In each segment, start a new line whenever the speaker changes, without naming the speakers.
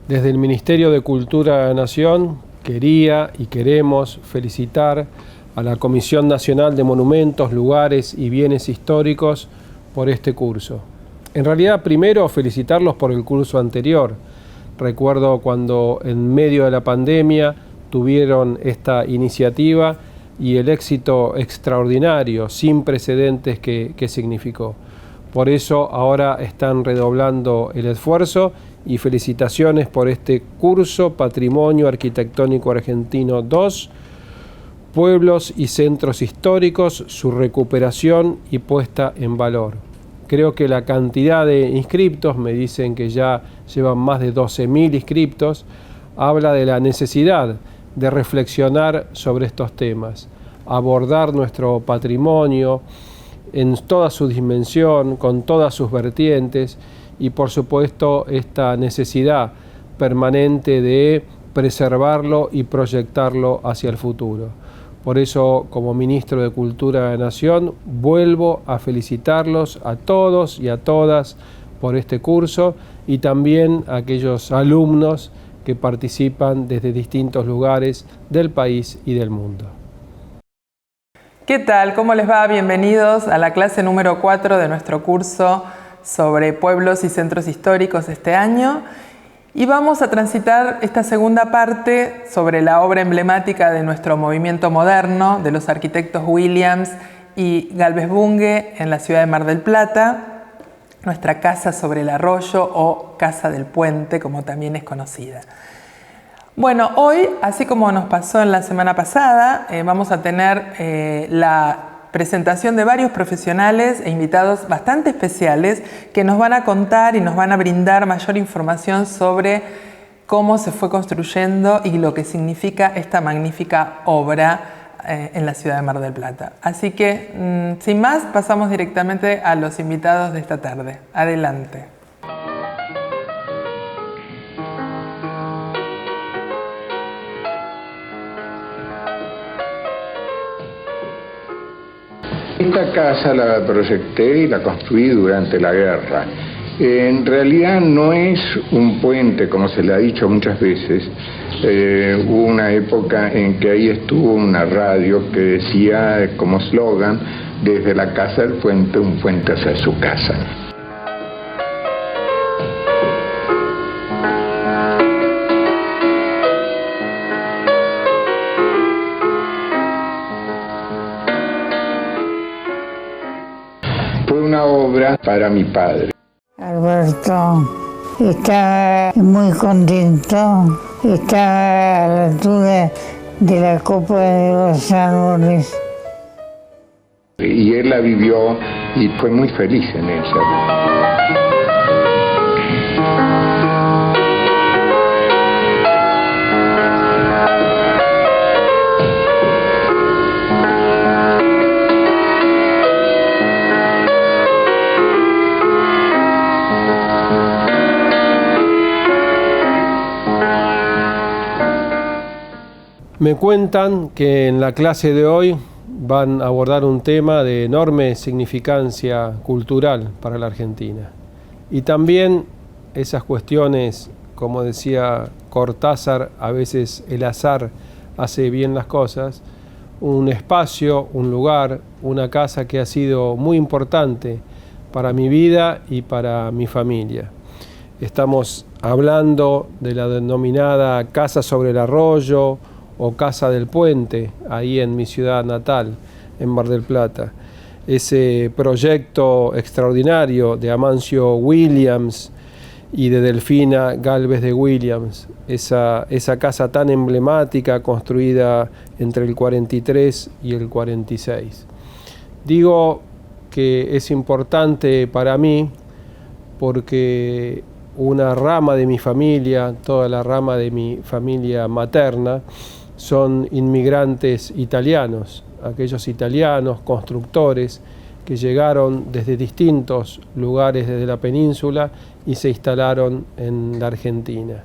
Desde el Ministerio de Cultura de la Nación quería y queremos felicitar a la Comisión Nacional de Monumentos, Lugares y Bienes Históricos por este curso. En realidad, primero felicitarlos por el curso anterior. Recuerdo cuando en medio de la pandemia tuvieron esta iniciativa y el éxito extraordinario, sin precedentes que significó. Por eso ahora están redoblando el esfuerzo y felicitaciones por este curso Patrimonio Arquitectónico Argentino 2, Pueblos y Centros Históricos, su recuperación y puesta en valor. Creo que la cantidad de inscriptos, me dicen que ya llevan más de 12.000 inscriptos, habla de la necesidad de reflexionar sobre estos temas, abordar nuestro patrimonio en toda su dimensión, con todas sus vertientes y por supuesto esta necesidad permanente de preservarlo y proyectarlo hacia el futuro. Por eso, como Ministro de Cultura de la Nación, vuelvo a felicitarlos a todos y a todas por este curso y también a aquellos alumnos que participan desde distintos lugares del país y del mundo.
¿Qué tal? ¿Cómo les va? Bienvenidos a la clase número 4 de nuestro curso sobre pueblos y centros históricos este año. Y vamos a transitar esta segunda parte sobre la obra emblemática de nuestro movimiento moderno, de los arquitectos Williams y Gálvez Bunge en la ciudad de Mar del Plata, nuestra casa sobre el arroyo o Casa del Puente, como también es conocida. Bueno, hoy, así como nos pasó en la semana pasada, vamos a tener la presentación de varios profesionales e invitados bastante especiales que nos van a contar y nos van a brindar mayor información sobre cómo se fue construyendo y lo que significa esta magnífica obra en la ciudad de Mar del Plata. Así que, sin más, pasamos directamente a los invitados de esta tarde. Adelante.
Esta casa la proyecté y la construí durante la guerra. En realidad no es un puente, como se le ha dicho muchas veces. Hubo una época en que ahí estuvo una radio que decía como eslogan, desde la casa del puente, un puente hacia su casa. Obra para mi padre.
Alberto está muy contento, está a la altura de la copa de los árboles.
Y él la vivió y fue muy feliz en ella.
Me cuentan que en la clase de hoy van a abordar un tema de enorme significancia cultural para la Argentina. Y también esas cuestiones, como decía Cortázar, a veces el azar hace bien las cosas, un espacio, un lugar, una casa que ha sido muy importante para mi vida y para mi familia. Estamos hablando de la denominada Casa sobre el Arroyo, o Casa del Puente, ahí en mi ciudad natal, en Mar del Plata. Ese proyecto extraordinario de Amancio Williams y de Delfina Gálvez de Williams, esa casa tan emblemática construida entre el 43 y el 46. Digo que es importante para mí porque una rama de mi familia, toda la rama de mi familia materna, son inmigrantes italianos, aquellos italianos constructores que llegaron desde distintos lugares desde la península y se instalaron en la Argentina.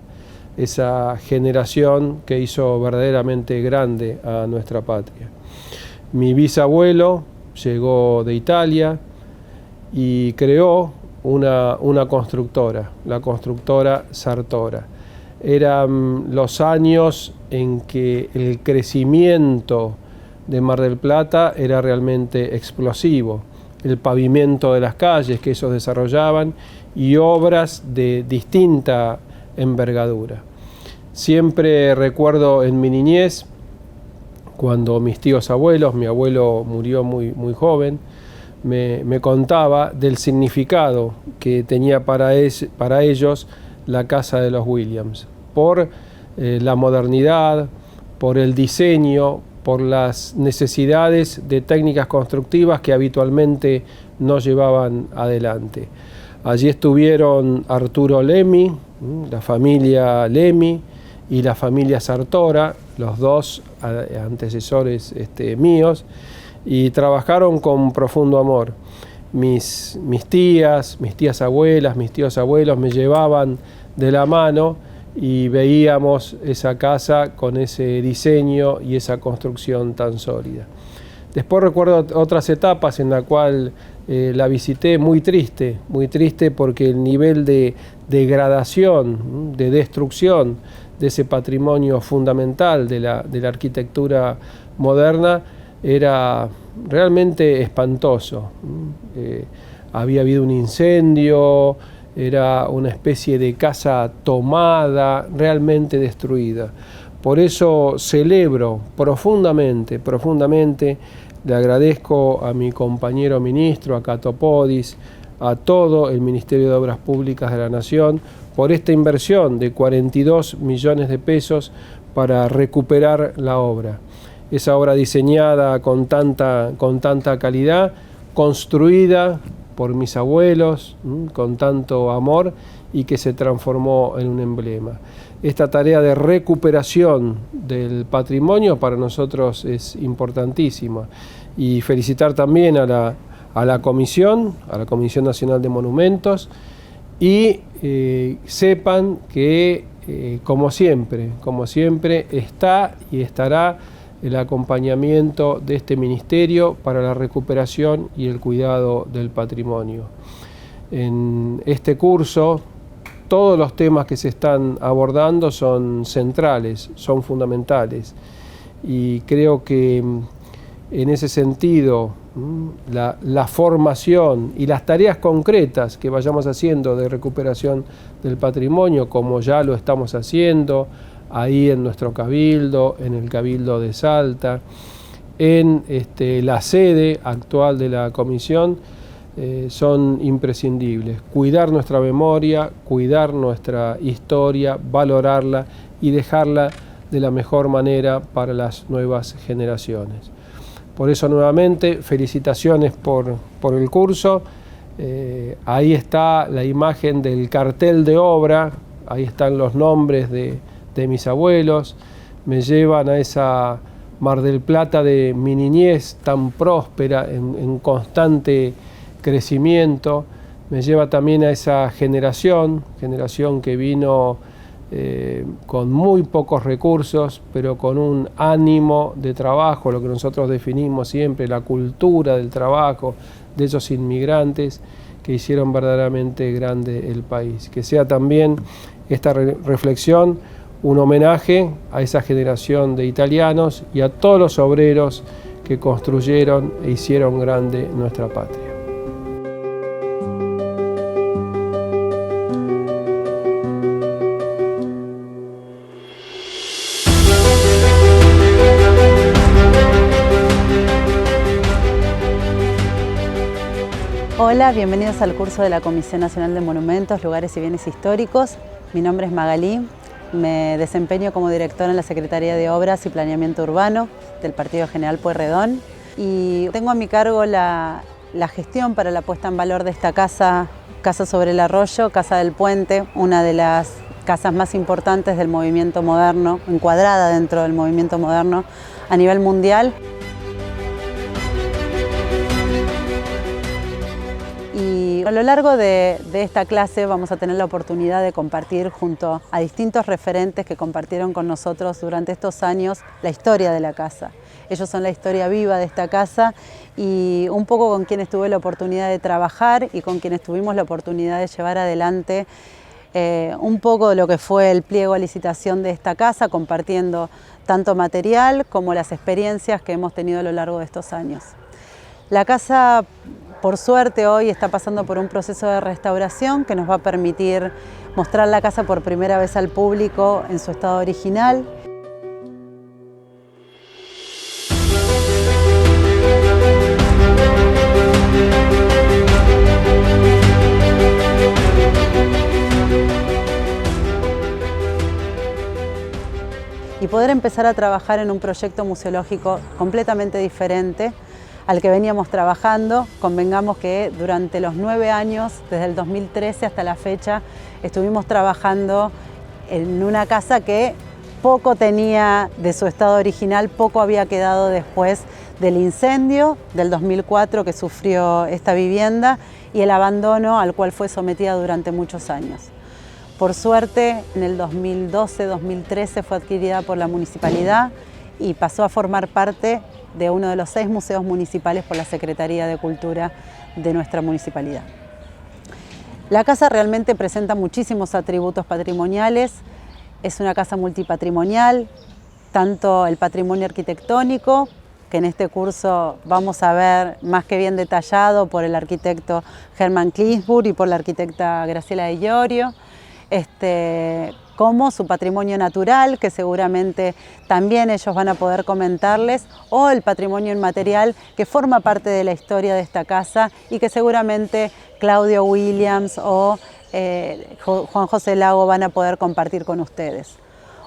Esa generación que hizo verdaderamente grande a nuestra patria. Mi bisabuelo llegó de Italia y creó una constructora, la constructora Sartora. eran los años en que el crecimiento de Mar del Plata era realmente explosivo. El pavimento de las calles que ellos desarrollaban y obras de distinta envergadura. Siempre recuerdo en mi niñez, cuando mis tíos abuelos, mi abuelo murió muy joven, me contaba del significado que tenía para ellos la casa de los Williams, por la modernidad, por el diseño, por las necesidades de técnicas constructivas que habitualmente no llevaban adelante. Allí estuvieron Arturo Lemmy, la familia Lemmy y la familia Sartora, los dos antecesores míos, y trabajaron con profundo amor. Mis tías abuelas, mis tíos abuelos me llevaban de la mano y veíamos esa casa con ese diseño y esa construcción tan sólida. Después recuerdo otras etapas en la cual la visité muy triste porque el nivel de degradación, de destrucción de ese patrimonio fundamental de la arquitectura moderna era realmente espantoso. Había habido un incendio, era una especie de casa tomada, realmente destruida. Por eso celebro profundamente, le agradezco a mi compañero ministro, a Cato Podis, a todo el Ministerio de Obras Públicas de la Nación, por esta inversión de 42 millones de pesos para recuperar la obra. Esa obra diseñada con tanta calidad, construida por mis abuelos, con tanto amor, y que se transformó en un emblema. Esta tarea de recuperación del patrimonio para nosotros es importantísima. Y felicitar también a la Comisión Nacional de Monumentos, y sepan que, como siempre, está y estará el acompañamiento de este ministerio para la recuperación y el cuidado del patrimonio. En este curso, todos los temas que se están abordando son centrales, son fundamentales, y creo que en ese sentido la formación y las tareas concretas que vayamos haciendo de recuperación del patrimonio, como ya lo estamos haciendo ahí en nuestro cabildo, en el Cabildo de Salta, en la sede actual de la comisión, son imprescindibles. Cuidar nuestra memoria, cuidar nuestra historia, valorarla y dejarla de la mejor manera para las nuevas generaciones. Por eso, nuevamente, felicitaciones por el curso. Ahí está la imagen del cartel de obra, ahí están los nombres de mis abuelos, me llevan a esa Mar del Plata de mi niñez tan próspera, en constante crecimiento, me lleva también a esa generación que vino con muy pocos recursos, pero con un ánimo de trabajo, lo que nosotros definimos siempre, la cultura del trabajo de esos inmigrantes que hicieron verdaderamente grande el país. Que sea también esta reflexión un homenaje a esa generación de italianos y a todos los obreros que construyeron e hicieron grande nuestra patria.
Hola, bienvenidos al curso de la Comisión Nacional de Monumentos, Lugares y Bienes Históricos. Mi nombre es Magalí, me desempeño como directora en la Secretaría de Obras y Planeamiento Urbano del Partido General Pueyrredón, y tengo a mi cargo la gestión para la puesta en valor de esta casa sobre el arroyo, Casa del Puente, una de las casas más importantes del movimiento moderno, encuadrada dentro del movimiento moderno a nivel mundial. Y a lo largo de esta clase vamos a tener la oportunidad de compartir junto a distintos referentes que compartieron con nosotros durante estos años la historia de la casa. Ellos son la historia viva de esta casa y un poco con quienes tuve la oportunidad de trabajar y con quienes tuvimos la oportunidad de llevar adelante un poco de lo que fue el pliego a licitación de esta casa, compartiendo tanto material como las experiencias que hemos tenido a lo largo de estos años. La casa, por suerte, hoy está pasando por un proceso de restauración que nos va a permitir mostrar la casa por primera vez al público en su estado original. Y poder empezar a trabajar en un proyecto museológico completamente diferente al que veníamos trabajando. Convengamos que durante los 9 años, desde el 2013 hasta la fecha, estuvimos trabajando en una casa que poco tenía de su estado original, poco había quedado después del incendio del 2004 que sufrió esta vivienda y el abandono al cual fue sometida durante muchos años. Por suerte, en el 2012-2013 fue adquirida por la municipalidad y pasó a formar parte de uno de los 6 museos municipales por la Secretaría de Cultura de nuestra municipalidad. La casa realmente presenta muchísimos atributos patrimoniales, es una casa multipatrimonial, tanto el patrimonio arquitectónico, que en este curso vamos a ver más que bien detallado por el arquitecto Hermann Klinsburg y por la arquitecta Graciela de Iorio, como su patrimonio natural, que seguramente también ellos van a poder comentarles, o el patrimonio inmaterial que forma parte de la historia de esta casa y que seguramente Claudio Williams o Juan José Lago van a poder compartir con ustedes.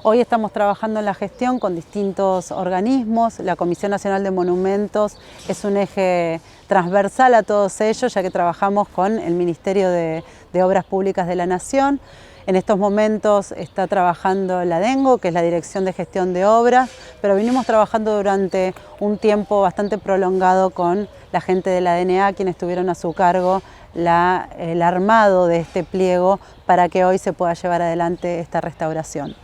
Hoy estamos trabajando en la gestión con distintos organismos. La Comisión Nacional de Monumentos es un eje transversal a todos ellos, ya que trabajamos con el Ministerio de Obras Públicas de la Nación. En estos momentos está trabajando la DENGO, que es la Dirección de Gestión de Obras, pero venimos trabajando durante un tiempo bastante prolongado con la gente de la DNA, quienes tuvieron a su cargo el armado de este pliego para que hoy se pueda llevar adelante esta restauración.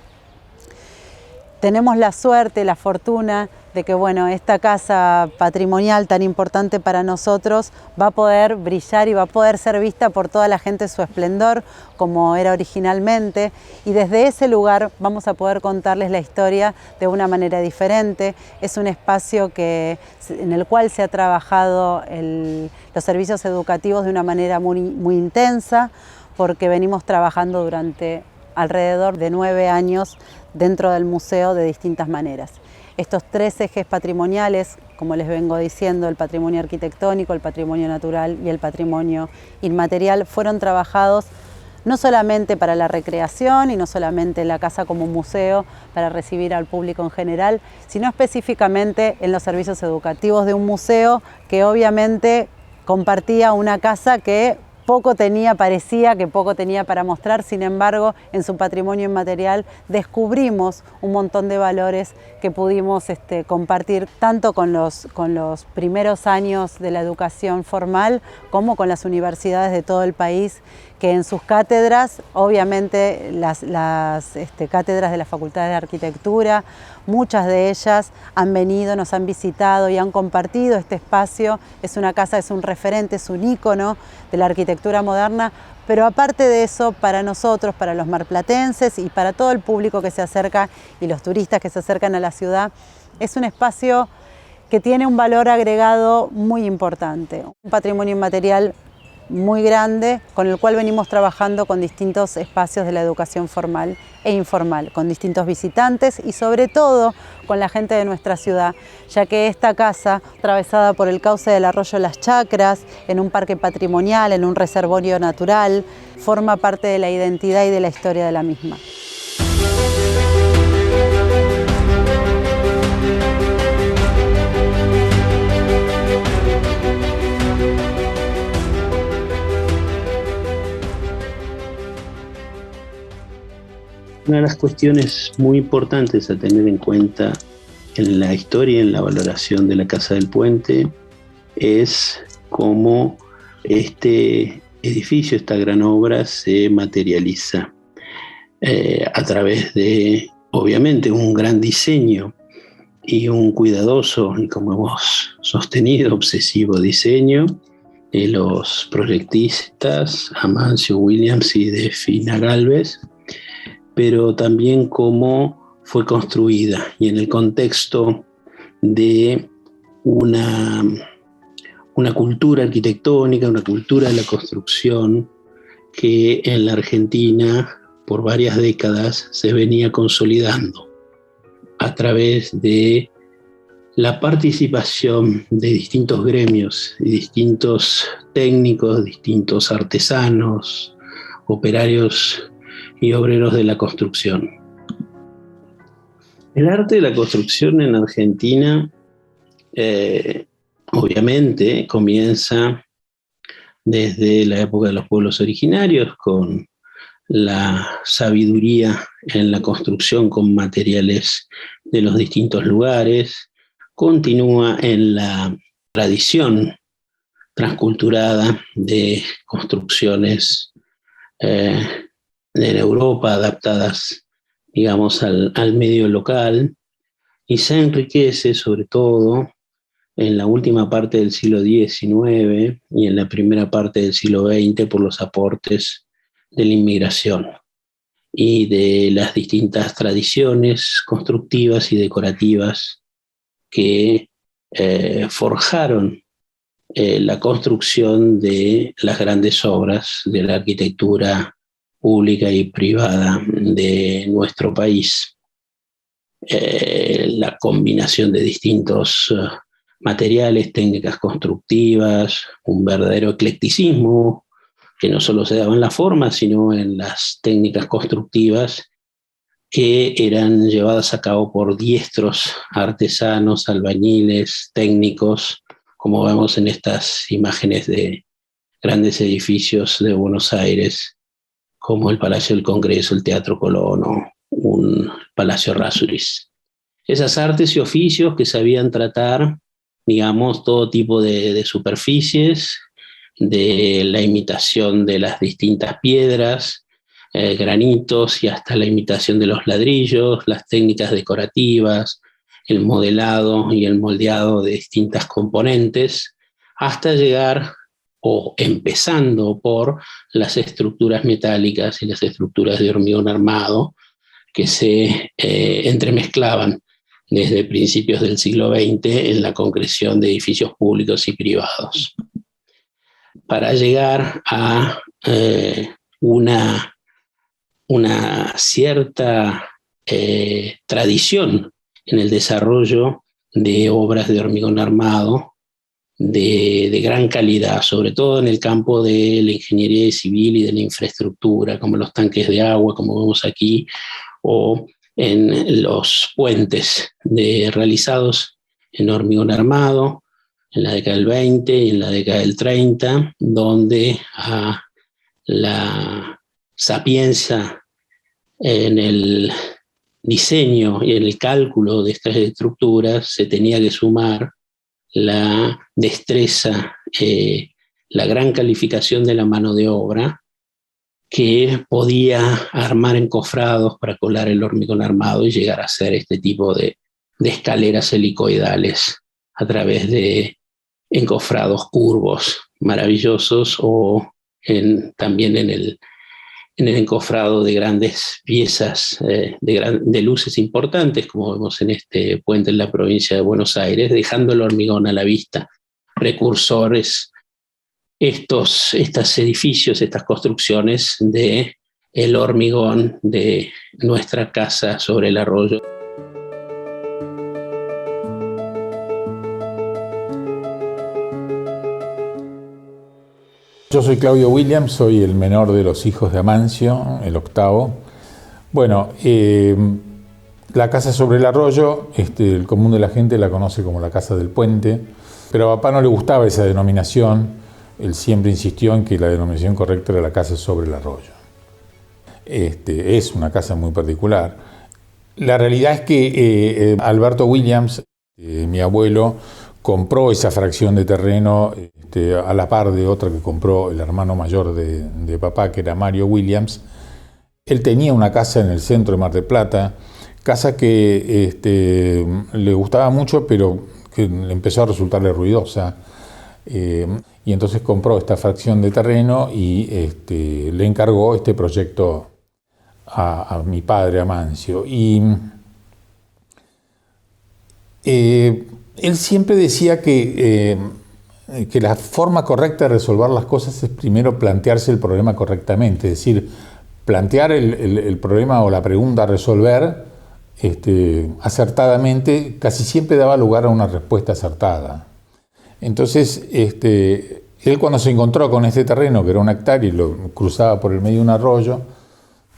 Tenemos la suerte, la fortuna de que esta casa patrimonial tan importante para nosotros va a poder brillar y va a poder ser vista por toda la gente en su esplendor, como era originalmente, y desde ese lugar vamos a poder contarles la historia de una manera diferente. Es un espacio en el cual se ha trabajado los servicios educativos de una manera muy intensa, porque venimos trabajando durante alrededor de 9 años dentro del museo de distintas maneras. Estos 3 ejes patrimoniales, como les vengo diciendo, el patrimonio arquitectónico, el patrimonio natural y el patrimonio inmaterial, fueron trabajados no solamente para la recreación y no solamente la casa como museo para recibir al público en general, sino específicamente en los servicios educativos de un museo que obviamente compartía una casa que parecía que poco tenía para mostrar. Sin embargo, en su patrimonio inmaterial descubrimos un montón de valores que pudimos compartir tanto con los primeros años de la educación formal como con las universidades de todo el país, que en sus cátedras, obviamente las cátedras de las facultades de arquitectura, muchas de ellas han venido, nos han visitado y han compartido este espacio. Es una casa, es un referente, es un ícono de la arquitectura moderna, pero aparte de eso, para nosotros, para los marplatenses y para todo el público que se acerca y los turistas que se acercan a la ciudad, es un espacio que tiene un valor agregado muy importante, un patrimonio inmaterial muy grande, con el cual venimos trabajando con distintos espacios de la educación formal e informal, con distintos visitantes y sobre todo con la gente de nuestra ciudad, ya que esta casa, atravesada por el cauce del arroyo Las Chacras, en un parque patrimonial, en un reservorio natural, forma parte de la identidad y de la historia de la misma.
Una de las cuestiones muy importantes a tener en cuenta en la historia y en la valoración de la Casa del Puente es cómo este edificio, esta gran obra, se materializa a través de, obviamente, un gran diseño y un cuidadoso, y como hemos sostenido, obsesivo diseño, de los proyectistas Amancio Williams y de Fina Gálvez, pero también cómo fue construida y en el contexto de una cultura arquitectónica, una cultura de la construcción que en la Argentina por varias décadas se venía consolidando a través de la participación de distintos gremios y distintos técnicos, distintos artesanos, operarios y obreros de la construcción. El arte de la construcción en Argentina obviamente comienza desde la época de los pueblos originarios, con la sabiduría en la construcción con materiales de los distintos lugares, continúa en la tradición transculturada de construcciones en Europa adaptadas, digamos, al medio local, y se enriquece sobre todo en la última parte del siglo XIX y en la primera parte del siglo XX por los aportes de la inmigración y de las distintas tradiciones constructivas y decorativas que forjaron la construcción de las grandes obras de la arquitectura pública y privada de nuestro país. La combinación de distintos materiales, técnicas constructivas, un verdadero eclecticismo que no solo se daba en la forma, sino en las técnicas constructivas que eran llevadas a cabo por diestros artesanos, albañiles, técnicos, como vemos en estas imágenes de grandes edificios de Buenos Aires, como el Palacio del Congreso, el Teatro Colón o un Palacio Errázuriz. Esas artes y oficios que sabían tratar, digamos, todo tipo de superficies, de la imitación de las distintas piedras, granitos y hasta la imitación de los ladrillos, las técnicas decorativas, el modelado y el moldeado de distintas componentes, hasta llegar o empezando por las estructuras metálicas y las estructuras de hormigón armado que se entremezclaban desde principios del siglo XX en la concreción de edificios públicos y privados, para llegar a una cierta tradición en el desarrollo de obras de hormigón armado de gran calidad, sobre todo en el campo de la ingeniería civil y de la infraestructura, como los tanques de agua, como vemos aquí, o en los puentes realizados en hormigón armado en la década del 20 y en la década del 30, donde a la sapiencia en el diseño y en el cálculo de estas estructuras se tenía que sumar la destreza, la gran calificación de la mano de obra, que podía armar encofrados para colar el hormigón armado y llegar a hacer este tipo de escaleras helicoidales a través de encofrados curvos maravillosos, o también en el encofrado de grandes piezas de luces importantes, como vemos en este puente en la provincia de Buenos Aires, dejando el hormigón a la vista. Precursores estos edificios, estas construcciones de el hormigón de nuestra casa sobre el arroyo.
Yo soy Claudio Williams, soy el menor de los hijos de Amancio, el octavo. Bueno, la casa sobre el arroyo, el común de la gente la conoce como la casa del puente, pero a papá no le gustaba esa denominación. Él siempre insistió en que la denominación correcta era la casa sobre el arroyo. Es una casa muy particular. La realidad es que Alberto Williams, mi abuelo, compró esa fracción de terreno a la par de otra que compró el hermano mayor de papá, que era Mario Williams. Él tenía una casa en el centro de Mar del Plata, casa que le gustaba mucho, pero que le empezó a resultarle ruidosa. Y entonces compró esta fracción de terreno y le encargó este proyecto a mi padre, Amancio. Y él siempre decía que la forma correcta de resolver las cosas es primero plantearse el problema correctamente, es decir, plantear el problema o la pregunta a resolver acertadamente casi siempre daba lugar a una respuesta acertada. Entonces, él cuando se encontró con este terreno, que era 1 hectárea y lo cruzaba por el medio de un arroyo,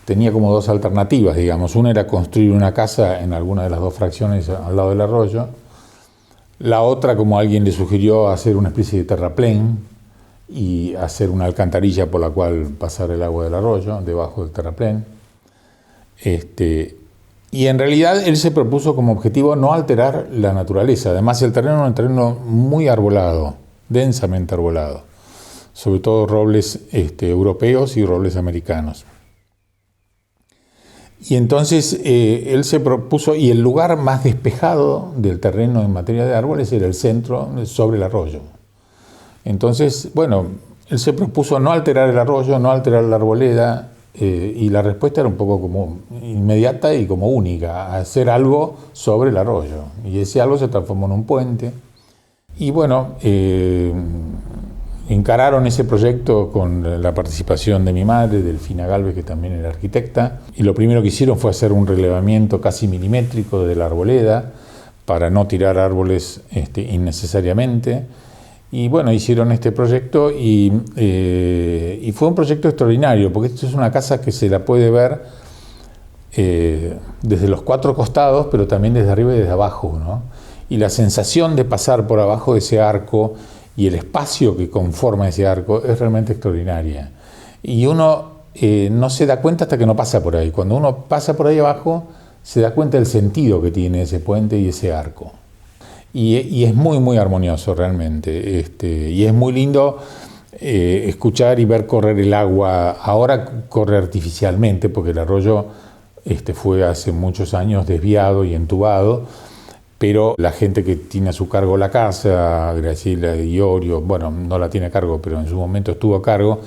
tenía como 2 alternativas, digamos. Una era construir una casa en alguna de las 2 fracciones al lado del arroyo. La otra, como alguien le sugirió, hacer una especie de terraplén y hacer una alcantarilla por la cual pasar el agua del arroyo, debajo del terraplén. Y en realidad él se propuso como objetivo no alterar la naturaleza. Además, el terreno era un terreno muy arbolado, densamente arbolado, sobre todo robles europeos y robles americanos. Y entonces él se propuso, y el lugar más despejado del terreno en materia de árboles era el centro, sobre el arroyo. Entonces, bueno, él se propuso no alterar el arroyo, no alterar la arboleda, y la respuesta era un poco como inmediata y como única, hacer algo sobre el arroyo. Y ese algo se transformó en un puente. Y bueno, encararon ese proyecto con la participación de mi madre, Delfina Galvez, que también era arquitecta, y lo primero que hicieron fue hacer un relevamiento casi milimétrico de la arboleda para no tirar árboles innecesariamente. Y bueno, hicieron este proyecto y fue un proyecto extraordinario, porque esto es una casa que se la puede ver desde los 4 costados, pero también desde arriba y desde abajo, ¿no? Y la sensación de pasar por abajo de ese arco y el espacio que conforma ese arco es realmente extraordinaria. Y uno no se da cuenta hasta que no pasa por ahí. Cuando uno pasa por ahí abajo, se da cuenta del sentido que tiene ese puente y ese arco. Y es muy, muy armonioso realmente. Y es muy lindo escuchar y ver correr el agua. Ahora corre artificialmente porque el arroyo fue hace muchos años desviado y entubado. Pero la gente que tiene a su cargo la casa, Graciela de Iorio, bueno, no la tiene a cargo, pero en su momento estuvo a cargo,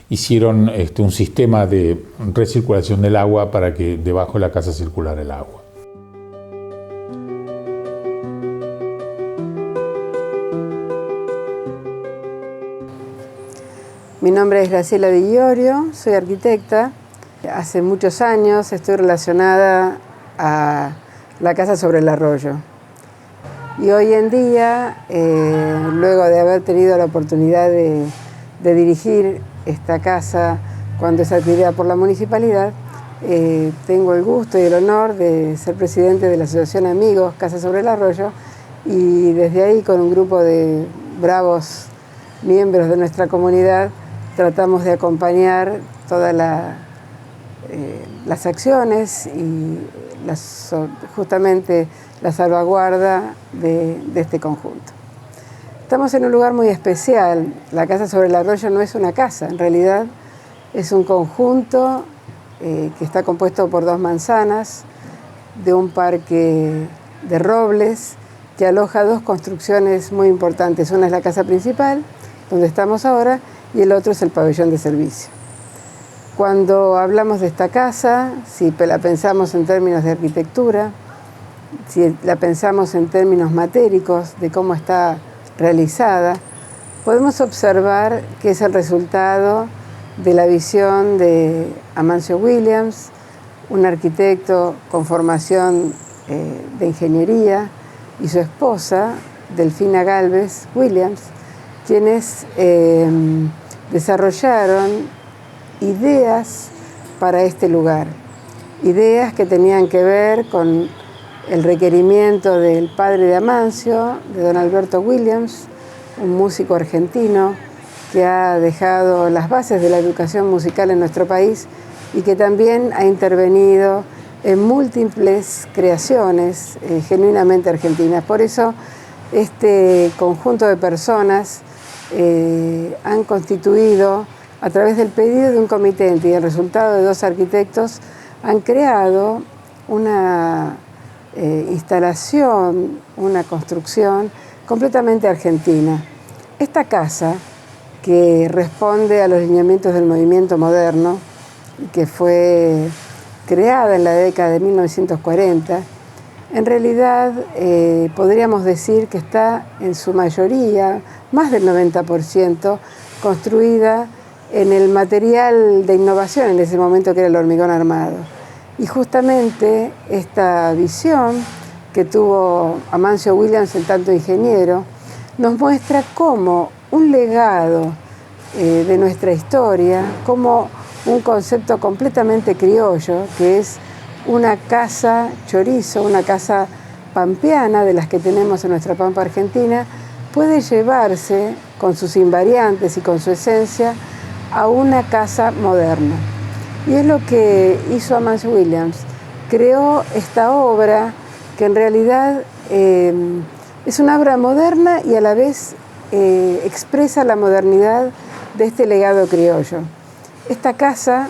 hicieron un sistema de recirculación del agua para que debajo de la casa circulara el agua.
Mi nombre es Graciela de Iorio, soy arquitecta. Hace muchos años estoy relacionada a la casa sobre el arroyo. Y hoy en día, luego de haber tenido la oportunidad de dirigir esta casa cuando es adquirida por la municipalidad, tengo el gusto y el honor de ser presidente de la Asociación Amigos Casa sobre el Arroyo, y desde ahí, con un grupo de bravos miembros de nuestra comunidad, tratamos de acompañar todas las acciones y justamente la salvaguarda de este conjunto. Estamos en un lugar muy especial. La casa sobre el arroyo no es una casa, en realidad es un conjunto que está compuesto por 2 manzanas de un parque de robles que aloja 2 construcciones muy importantes. Una es la casa principal, donde estamos ahora, y el otro es el pabellón de servicio. Cuando hablamos de esta casa, si la pensamos en términos de arquitectura, si la pensamos en términos matéricos de cómo está realizada, podemos observar que es el resultado de la visión de Amancio Williams, un arquitecto con formación de ingeniería, y su esposa, Delfina Galvez Williams, quienes desarrollaron ideas para este lugar, ideas que tenían que ver con el requerimiento del padre de Amancio, de don Alberto Williams, un músico argentino que ha dejado las bases de la educación musical en nuestro país y que también ha intervenido en múltiples creaciones genuinamente argentinas. Por eso este conjunto de personas han constituido, a través del pedido de un comitente y el resultado de 2 arquitectos, han creado una instalación, una construcción completamente argentina. Esta casa, que responde a los lineamientos del movimiento moderno, que fue creada en la década de 1940, en realidad podríamos decir que está en su mayoría, más del 90%, construida en el material de innovación en ese momento que era el hormigón armado. Y justamente esta visión que tuvo Amancio Williams, el tanto ingeniero, nos muestra cómo un legado de nuestra historia, como un concepto completamente criollo, que es una casa chorizo, una casa pampeana de las que tenemos en nuestra pampa argentina, puede llevarse con sus invariantes y con su esencia a una casa moderna. Y es lo que hizo Amancio Williams. Creó esta obra que en realidad es una obra moderna y a la vez expresa la modernidad de este legado criollo. Esta casa,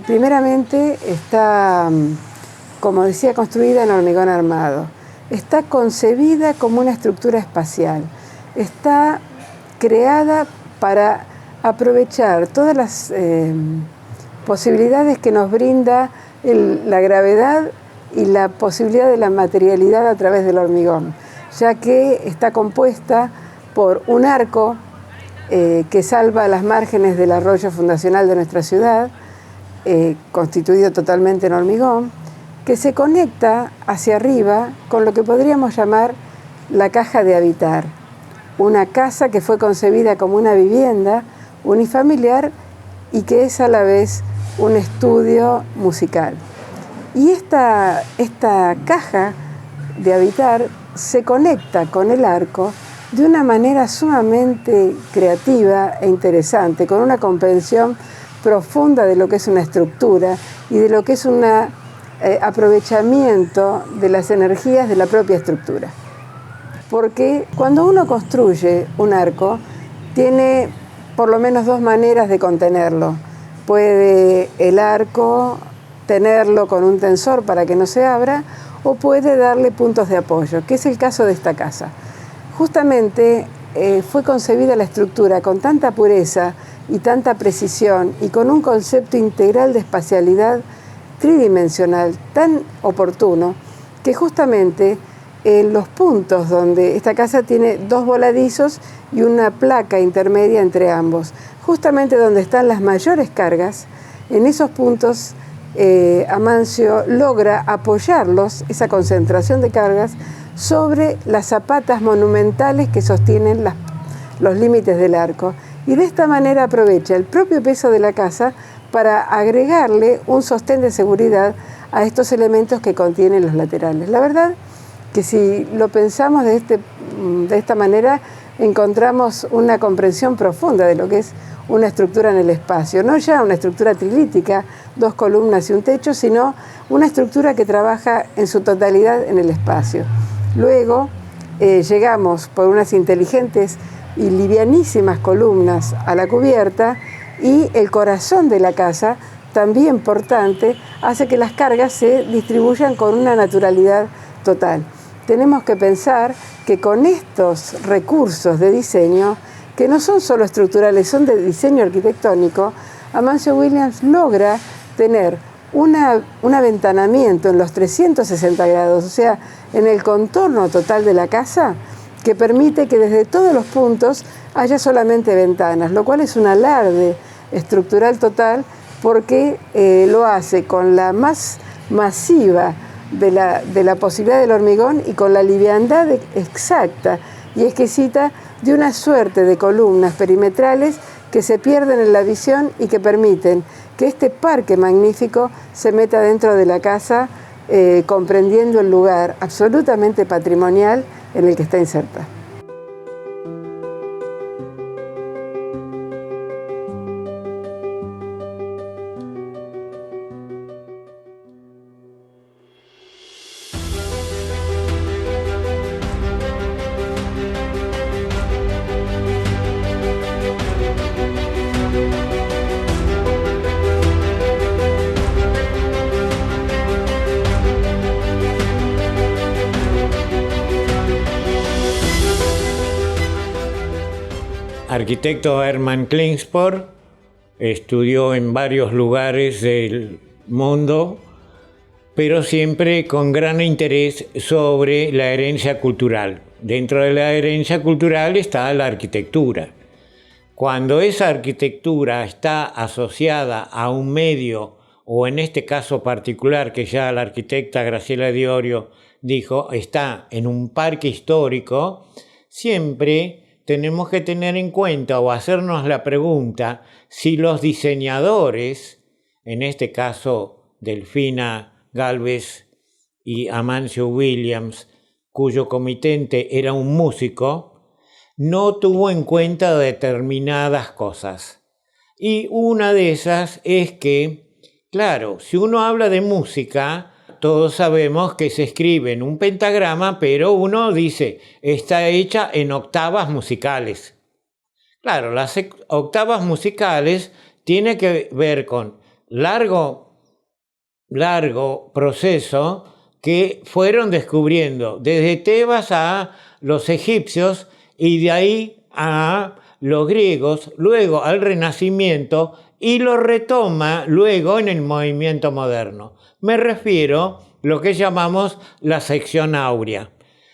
primeramente, está, como decía, construida en hormigón armado. Está concebida como una estructura espacial. Está creada para aprovechar todas las posibilidades que nos brinda la gravedad y la posibilidad de la materialidad a través del hormigón, ya que está compuesta por un arco que salva las márgenes del arroyo fundacional de nuestra ciudad, constituido totalmente en hormigón, que se conecta hacia arriba con lo que podríamos llamar la caja de habitar, una casa que fue concebida como una vivienda unifamiliar y que es a la vez un estudio musical. Y esta caja de habitar se conecta con el arco de una manera sumamente creativa e interesante, con una comprensión profunda de lo que es una estructura y de lo que es un aprovechamiento de las energías de la propia estructura. Porque cuando uno construye un arco, tiene por lo menos dos maneras de contenerlo. Puede el arco tenerlo con un tensor para que no se abra, o puede darle puntos de apoyo, que es el caso de esta casa. Justamente fue concebida la estructura con tanta pureza y tanta precisión y con un concepto integral de espacialidad tridimensional tan oportuno que justamente en los puntos donde esta casa tiene dos voladizos y una placa intermedia entre ambos, justamente donde están las mayores cargas, en esos puntos Amancio logra apoyarlos, esa concentración de cargas, sobre las zapatas monumentales que sostienen los límites del arco. Y de esta manera aprovecha el propio peso de la casa para agregarle un sostén de seguridad a estos elementos que contienen los laterales. La verdad que si lo pensamos de esta manera, encontramos una comprensión profunda de lo que es una estructura en el espacio. No ya una estructura trilítica, dos columnas y un techo, sino una estructura que trabaja en su totalidad en el espacio. Luego llegamos por unas inteligentes y livianísimas columnas a la cubierta y el corazón de la casa, también portante, hace que las cargas se distribuyan con una naturalidad total. Tenemos que pensar que con estos recursos de diseño, que no son solo estructurales, son de diseño arquitectónico, Amancio Williams logra tener un aventanamiento en los 360 grados, o sea, en el contorno total de la casa, que permite que desde todos los puntos haya solamente ventanas, lo cual es un alarde estructural total porque lo hace con la más masiva de la posibilidad del hormigón y con la liviandad exacta y exquisita de una suerte de columnas perimetrales que se pierden en la visión y que permiten que este parque magnífico se meta dentro de la casa, comprendiendo el lugar absolutamente patrimonial en el que está inserta.
arquitecto Hermann Klingspor, estudió en varios lugares del mundo, pero siempre con gran interés sobre la herencia cultural. Dentro de la herencia cultural está la arquitectura. Cuando esa arquitectura está asociada a un medio, o en este caso particular que ya la arquitecta Graciela Diorio dijo, está en un parque histórico, siempre tenemos que tener en cuenta o hacernos la pregunta si los diseñadores, en este caso Delfina Gálvez y Amancio Williams, cuyo comitente era un músico, no tuvo en cuenta determinadas cosas. Y una de esas es que, claro, si uno habla de música, todos sabemos que se escribe en un pentagrama, pero uno dice, está hecha en octavas musicales. Claro, las octavas musicales tienen que ver con largo proceso que fueron descubriendo desde Tebas a los egipcios y de ahí a los griegos, luego al Renacimiento y lo retoma luego en el movimiento moderno. Me refiero a lo que llamamos la sección áurea.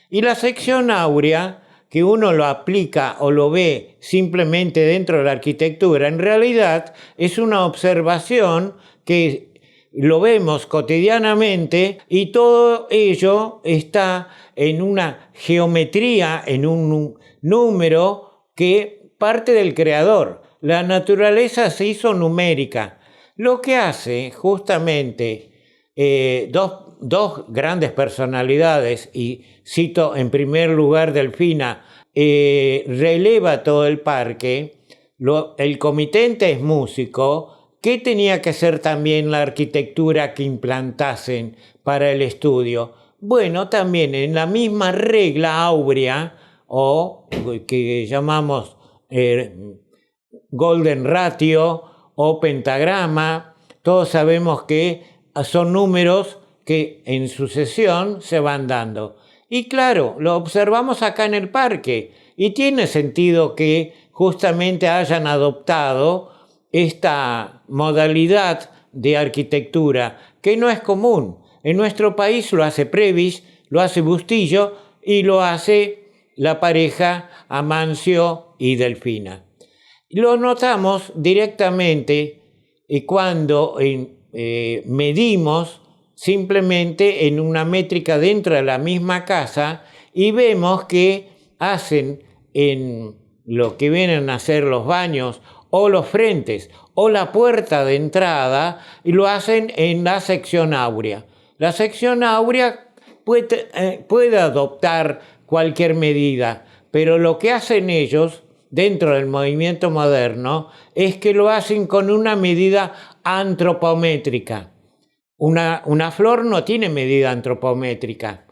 Y la sección áurea, que uno lo aplica o lo ve simplemente dentro de la arquitectura, en realidad es una observación que lo vemos cotidianamente y todo ello está en una geometría, en un número que parte del creador. La naturaleza se hizo numérica. Lo que hace justamente dos grandes personalidades, y cito en primer lugar Delfina, releva todo el parque. El comitente es músico. ¿Qué tenía que hacer también la arquitectura que implantasen para el estudio? Bueno, también en la misma regla áurea, o que llamamos Golden Ratio o pentagrama, todos sabemos que son números que en sucesión se van dando. Y claro, lo observamos acá en el parque y tiene sentido que justamente hayan adoptado esta modalidad de arquitectura que no es común. En nuestro país lo hace Previs, lo hace Bustillo y lo hace la pareja Amancio y Delfina. Lo notamos directamente cuando medimos simplemente en una métrica dentro de la misma casa y vemos que hacen en lo que vienen a ser los baños o los frentes o la puerta de entrada y lo hacen en la sección áurea. La sección áurea puede adoptar cualquier medida, pero lo que hacen ellos dentro del movimiento moderno es que lo hacen con una medida antropométrica. Una flor no tiene medida antropométrica,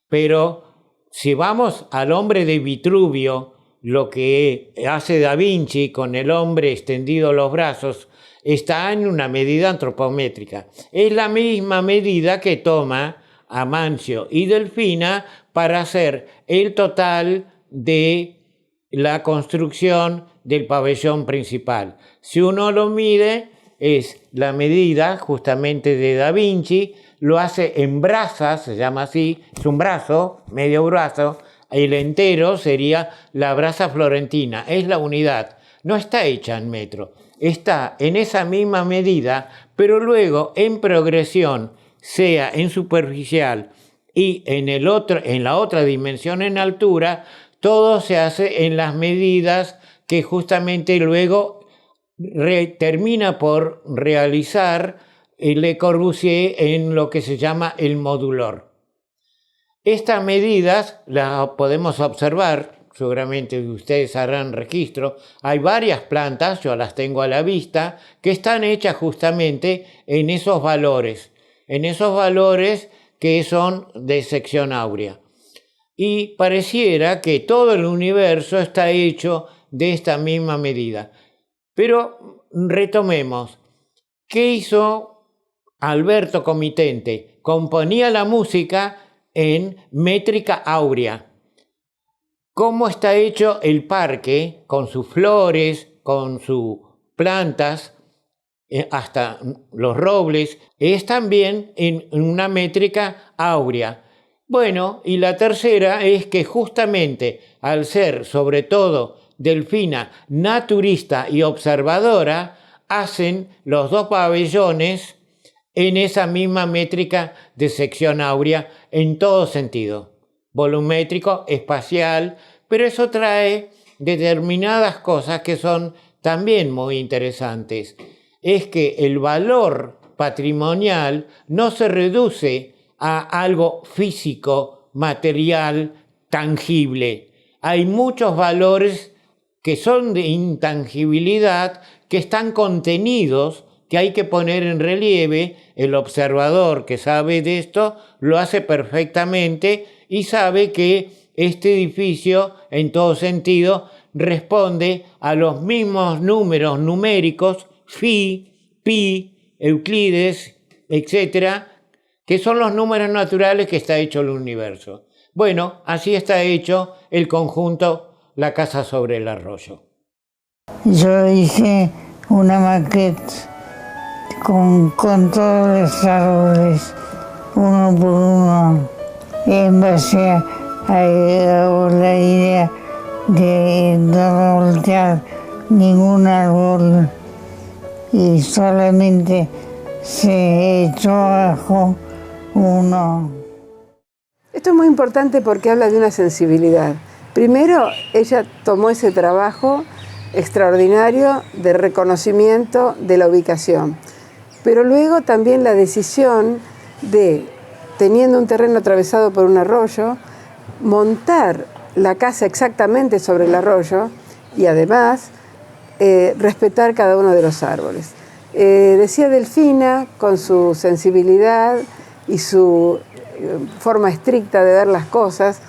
pero si vamos al hombre de Vitruvio, lo que hace Da Vinci con el hombre extendido los brazos, está en una medida antropométrica. Es la misma medida que toma Amancio y Delfina para hacer el total de la construcción del pabellón principal. Si uno lo mide, es la medida justamente de Da Vinci, lo hace en brazas, se llama así, es un brazo, medio brazo, el entero sería la brasa florentina, es la unidad, no está hecha en metro, está en esa misma medida, pero luego en progresión, sea en superficial y en la otra dimensión en altura, todo se hace en las medidas que justamente luego termina por realizar Le Corbusier en lo que se llama el modulor. Estas medidas las podemos observar, seguramente ustedes harán registro, hay varias plantas, yo las tengo a la vista, que están hechas justamente en esos valores que son de sección áurea. Y pareciera que todo el universo está hecho de esta misma medida. Pero retomemos, ¿qué hizo Alberto Comitente? Componía la música en métrica áurea. cómo está hecho el parque, con sus flores, con sus plantas, hasta los robles, es también en una métrica áurea. Bueno, y la tercera es que justamente al ser sobre todo Delfina naturista y observadora, hacen los dos pabellones en esa misma métrica de sección áurea en todo sentido, volumétrico, espacial, pero eso trae determinadas cosas que son también muy interesantes. Es que el valor patrimonial no se reduce a algo físico, material, tangible. Hay muchos valores que son de intangibilidad, que están contenidos, que hay que poner en relieve. El observador que sabe de esto lo hace perfectamente y sabe que este edificio, en todo sentido, responde a los mismos números numéricos, phi, pi, Euclides, etcétera, que son los números naturales que está hecho el universo. Bueno, así está hecho el conjunto La casa sobre el arroyo.
Yo hice una maqueta con todos los árboles, uno por uno, en base a la idea de no voltear ningún árbol y solamente se echó abajo uno.
Esto es muy importante porque habla de una sensibilidad. Primero, ella tomó ese trabajo extraordinario de reconocimiento de la ubicación, pero luego también la decisión de, teniendo un terreno atravesado por un arroyo, montar la casa exactamente sobre el arroyo y además respetar cada uno de los árboles. Decía Delfina, con su sensibilidad y su forma estricta de ver las cosas,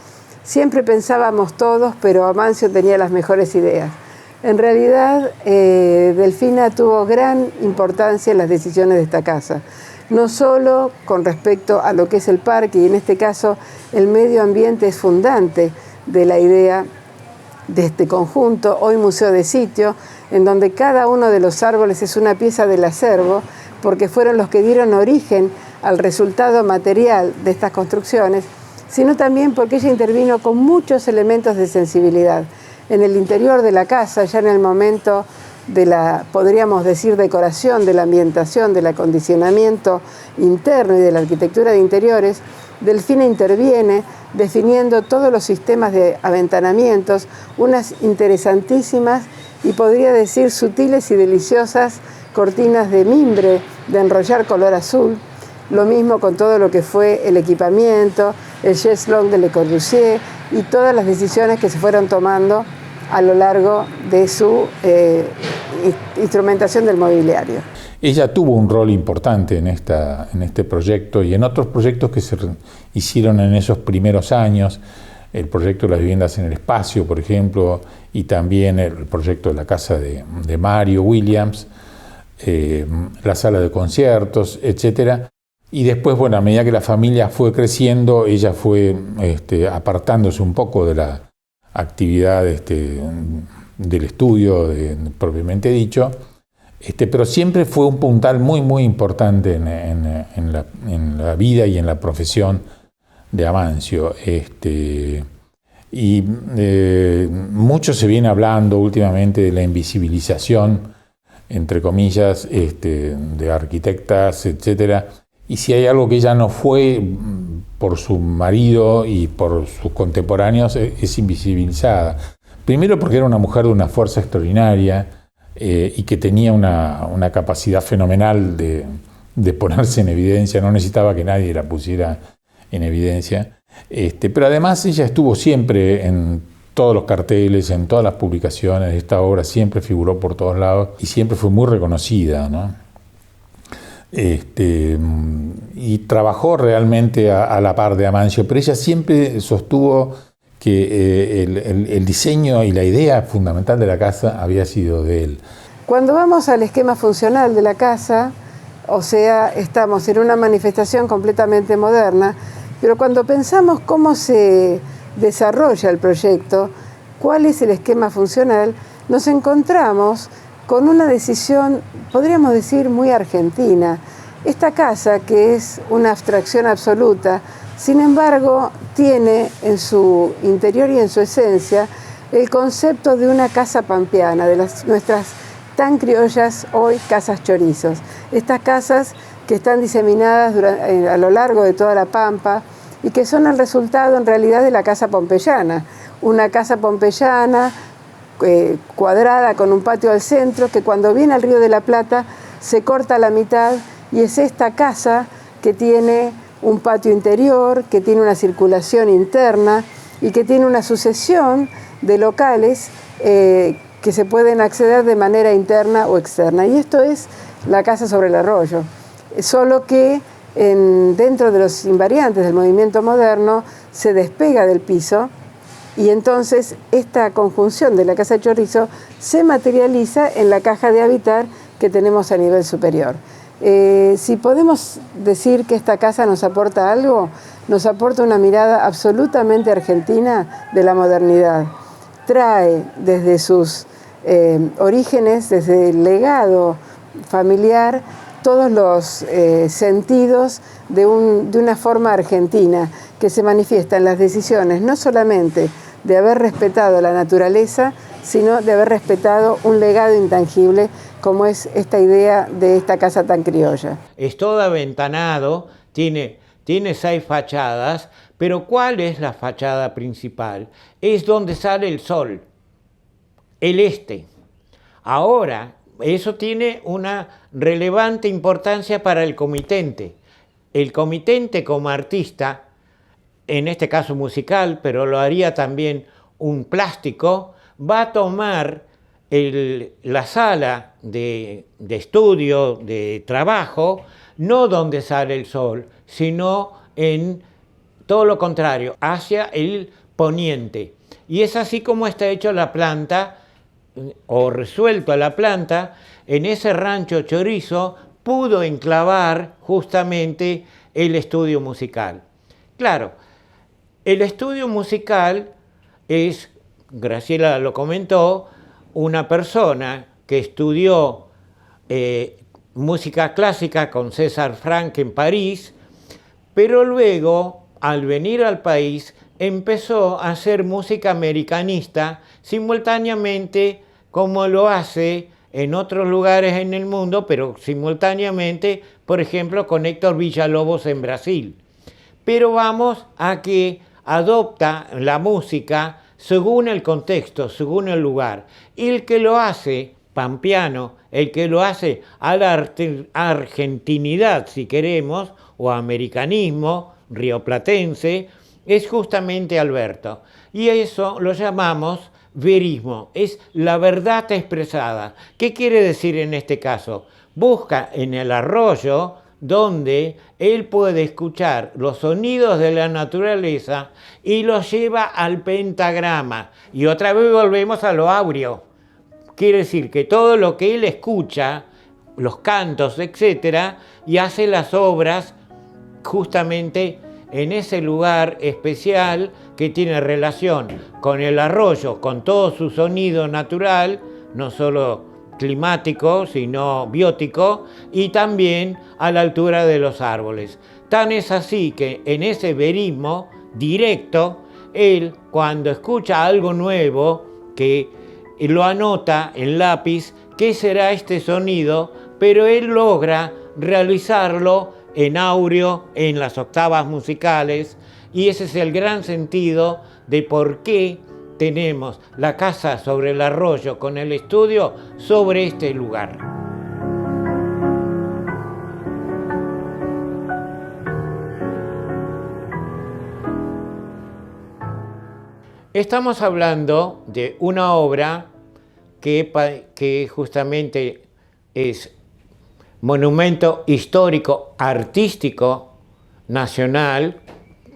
siempre pensábamos todos, pero Amancio tenía las mejores ideas. En realidad, Delfina tuvo gran importancia en las decisiones de esta casa, no solo con respecto a lo que es el parque, y en este caso el medio ambiente es fundante de la idea de este conjunto, hoy Museo de Sitio, en donde cada uno de los árboles es una pieza del acervo, porque fueron los que dieron origen al resultado material de estas construcciones, sino también porque ella intervino con muchos elementos de sensibilidad. En el interior de la casa, ya en el momento de la, podríamos decir, decoración, de la ambientación, del acondicionamiento interno y de la arquitectura de interiores, Delfina interviene definiendo todos los sistemas de aventanamientos, unas interesantísimas y podría decir sutiles y deliciosas cortinas de mimbre de enrollar color azul, lo mismo con todo lo que fue el equipamiento, el chaise longue de Le Corbusier y todas las decisiones que se fueron tomando a lo largo de su instrumentación del mobiliario.
Ella tuvo un rol importante en este proyecto y en otros proyectos que se hicieron en esos primeros años, el proyecto de las viviendas en el espacio, por ejemplo, y también el proyecto de la casa de Mario Williams, la sala de conciertos, etcétera. Y después, bueno, a medida que la familia fue creciendo, ella fue apartándose un poco de la actividad del estudio propiamente dicho, pero siempre fue un puntal muy, muy importante en la vida y en la profesión de Amancio. Y mucho se viene hablando últimamente de la invisibilización, entre comillas, de arquitectas, etcétera. Y si hay algo que ella no fue por su marido y por sus contemporáneos, es invisibilizada. Primero porque era una mujer de una fuerza extraordinaria y que tenía una capacidad fenomenal de ponerse en evidencia, no necesitaba que nadie la pusiera en evidencia. Pero además ella estuvo siempre en todos los carteles, en todas las publicaciones, esta obra siempre figuró por todos lados y siempre fue muy reconocida, ¿no? Y trabajó realmente a la par de Amancio, pero ella siempre sostuvo que el diseño y la idea fundamental de la casa había sido de él.
Cuando vamos al esquema funcional de la casa, o sea, estamos en una manifestación completamente moderna, pero cuando pensamos cómo se desarrolla el proyecto, cuál es el esquema funcional, nos encontramos con una decisión, podríamos decir, muy argentina. Esta casa, que es una abstracción absoluta, sin embargo, tiene en su interior y en su esencia el concepto de una casa pampeana, de nuestras tan criollas hoy casas chorizos. Estas casas que están diseminadas a lo largo de toda la Pampa y que son el resultado en realidad de la casa pompeyana. Una casa pompeyana cuadrada con un patio al centro que cuando viene al Río de la Plata se corta a la mitad, y es esta casa que tiene un patio interior, que tiene una circulación interna y que tiene una sucesión de locales que se pueden acceder de manera interna o externa. Y esto es la casa sobre el arroyo. Solo que dentro de los invariantes del movimiento moderno se despega del piso, y entonces esta conjunción de la casa chorizo se materializa en la caja de habitar que tenemos a nivel superior. Si podemos decir que esta casa nos aporta algo, nos aporta una mirada absolutamente argentina de la modernidad. Trae desde sus orígenes, desde el legado familiar, todos los sentidos de una forma argentina que se manifiesta en las decisiones, no solamente de haber respetado la naturaleza, sino de haber respetado un legado intangible como es esta idea de esta casa tan criolla.
Es todo aventanado, tiene 6 fachadas, pero ¿cuál es la fachada principal? Es donde sale el sol, el este. Ahora, eso tiene una relevante importancia para el comitente. El comitente como artista, en este caso musical, pero lo haría también un plástico, va a tomar la sala de estudio, de trabajo, no donde sale el sol, sino en todo lo contrario, hacia el poniente. Y es así como está hecho la planta, o resuelto la planta. En ese rancho chorizo pudo enclavar justamente el estudio musical. Claro, el estudio musical es, Graciela lo comentó, una persona que estudió música clásica con César Franck en París, pero luego, al venir al país, empezó a hacer música americanista simultáneamente como lo hace en otros lugares en el mundo, pero simultáneamente, por ejemplo, con Héctor Villalobos en Brasil. Pero vamos a que adopta la música según el contexto, según el lugar. Y el que lo hace pampeano, el que lo hace a la argentinidad, si queremos, o americanismo rioplatense, es justamente Alberto. Y eso lo llamamos verismo, es la verdad expresada. ¿Qué quiere decir en este caso? Busca en el arroyo donde él puede escuchar los sonidos de la naturaleza y los lleva al pentagrama. Y otra vez volvemos a lo áureo. Quiere decir que todo lo que él escucha, los cantos, etcétera, y hace las obras justamente en ese lugar especial que tiene relación con el arroyo, con todo su sonido natural, no solo climático, sino biótico, y también a la altura de los árboles. Tan es así que en ese verismo directo, él, cuando escucha algo nuevo, que lo anota en lápiz, qué será este sonido, pero él logra realizarlo en áureo, en las octavas musicales, y ese es el gran sentido de por qué tenemos la casa sobre el arroyo con el estudio sobre este lugar. Estamos hablando de una obra que justamente es monumento histórico artístico nacional,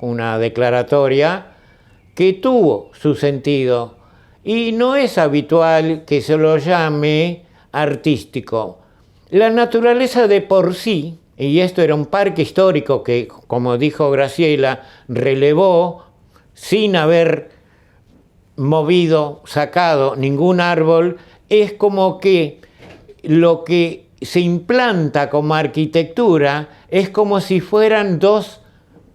una declaratoria que tuvo su sentido, y no es habitual que se lo llame artístico. La naturaleza de por sí, y esto era un parque histórico que, como dijo Graciela, relevó sin haber movido, sacado ningún árbol, es como que lo que se implanta como arquitectura es como si fueran 2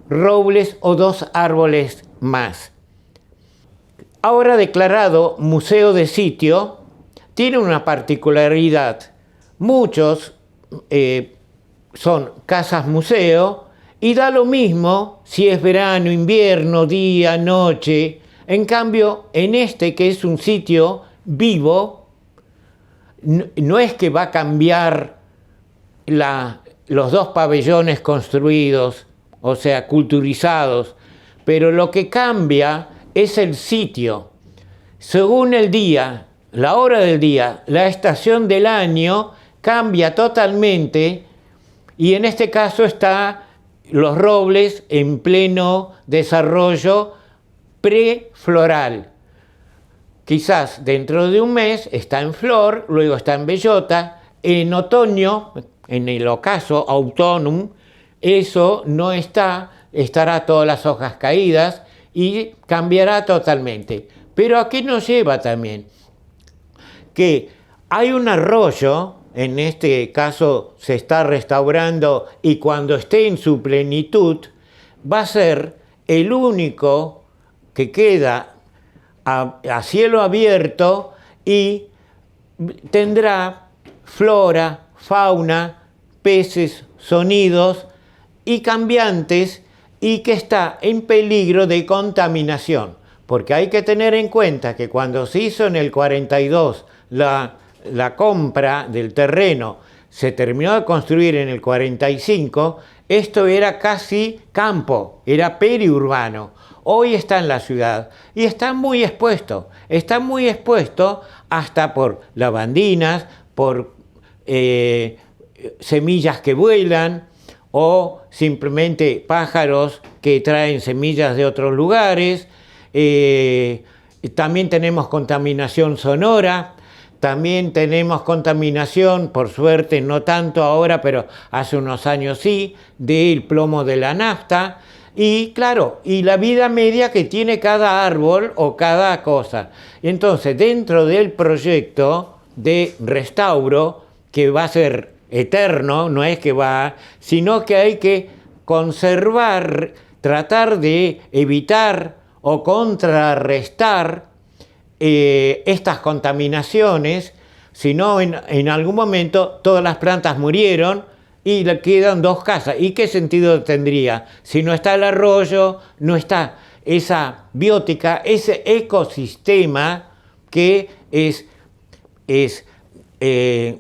robles o 2 árboles más. Ahora declarado museo de sitio, tiene una particularidad. Muchos son casas museo y da lo mismo si es verano, invierno, día, noche. En cambio, en este, que es un sitio vivo, no es que va a cambiar los 2 pabellones construidos, o sea, culturizados, pero lo que cambia es el sitio. Según el día, la hora del día, la estación del año cambia totalmente, y en este caso está los robles en pleno desarrollo prefloral. Quizás dentro de un mes está en flor, luego está en bellota. En otoño, en el ocaso autumnum, eso no está, estará todas las hojas caídas y cambiará totalmente. Pero ¿a qué nos lleva también? Que hay un arroyo, en este caso se está restaurando, y cuando esté en su plenitud va a ser el único que queda a cielo abierto y tendrá flora, fauna, peces, sonidos y cambiantes, y que está en peligro de contaminación. Porque hay que tener en cuenta que cuando se hizo en el 42 la compra del terreno, se terminó de construir en el 45, esto era casi campo, era periurbano. Hoy está en la ciudad y está muy expuesto hasta por lavandinas, por semillas que vuelan o simplemente pájaros que traen semillas de otros lugares. También tenemos contaminación sonora, también tenemos contaminación, por suerte no tanto ahora, pero hace unos años sí, del plomo de la nafta. Y claro, y la vida media que tiene cada árbol o cada cosa. Entonces, dentro del proyecto de restauro, que va a ser eterno, no es que va, sino que hay que conservar, tratar de evitar o contrarrestar estas contaminaciones, si no en algún momento todas las plantas murieron y le quedan 2 casas. ¿Y qué sentido tendría? Si no está el arroyo, no está esa biótica, ese ecosistema que es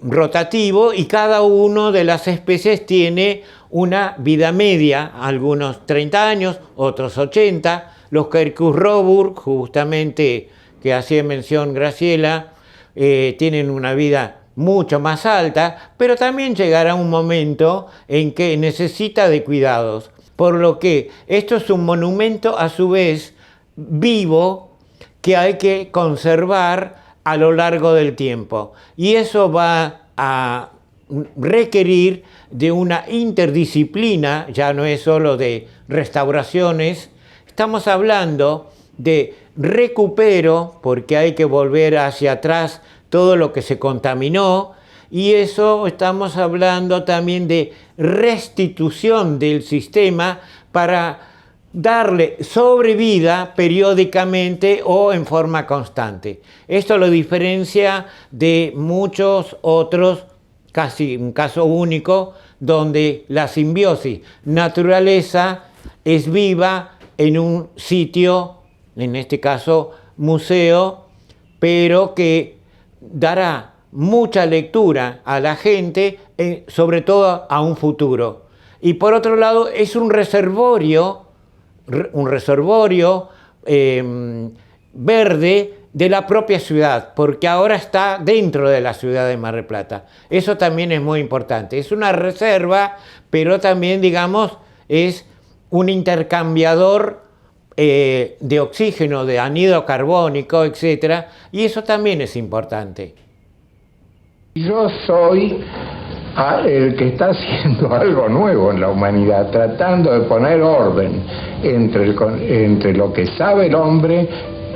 rotativo, y cada una de las especies tiene una vida media, algunos 30 años, otros 80. Los Quercus robur, justamente que hacía mención Graciela, tienen una vida mucho más alta, pero también llegará un momento en que necesita de cuidados. Por lo que esto es un monumento a su vez vivo que hay que conservar a lo largo del tiempo. Y eso va a requerir de una interdisciplina, ya no es solo de restauraciones, estamos hablando de recupero, porque hay que volver hacia atrás todo lo que se contaminó, y eso estamos hablando también de restitución del sistema para darle sobrevida periódicamente o en forma constante. Esto lo diferencia de muchos otros, casi un caso único, donde la simbiosis naturaleza es viva en un sitio, en este caso museo, pero que dará mucha lectura a la gente, sobre todo a un futuro. Y por otro lado es un reservorio verde de la propia ciudad, porque ahora está dentro de la ciudad de Mar del Plata. Eso también es muy importante. Es una reserva, pero también, digamos, es un intercambiador de oxígeno, de anhídrido carbónico, etc. Y eso también es importante.
Yo soy el que está haciendo algo nuevo en la humanidad, tratando de poner orden entre lo que sabe el hombre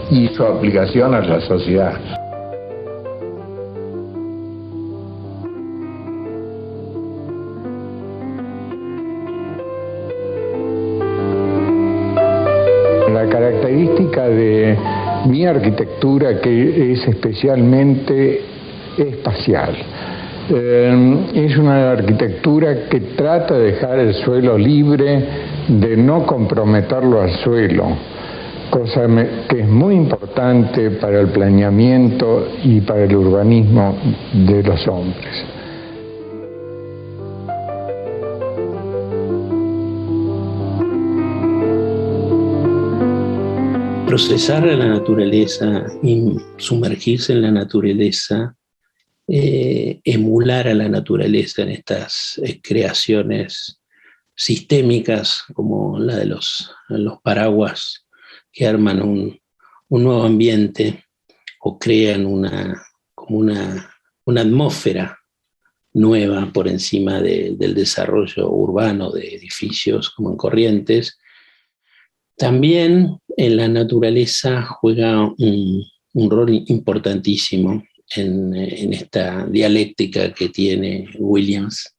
y su aplicación a la sociedad. La característica de mi arquitectura, que es especialmente espacial, es una arquitectura que trata de dejar el suelo libre, de no comprometerlo al suelo, cosa que es muy importante para el planeamiento y para el urbanismo de los hombres.
Procesar a la naturaleza y sumergirse en la naturaleza, emular a la naturaleza en estas creaciones sistémicas como la de los paraguas que arman un nuevo ambiente o crean una atmósfera nueva por encima del desarrollo urbano de edificios como en Corrientes. También en la naturaleza juega un rol importantísimo en esta dialéctica que tiene Williams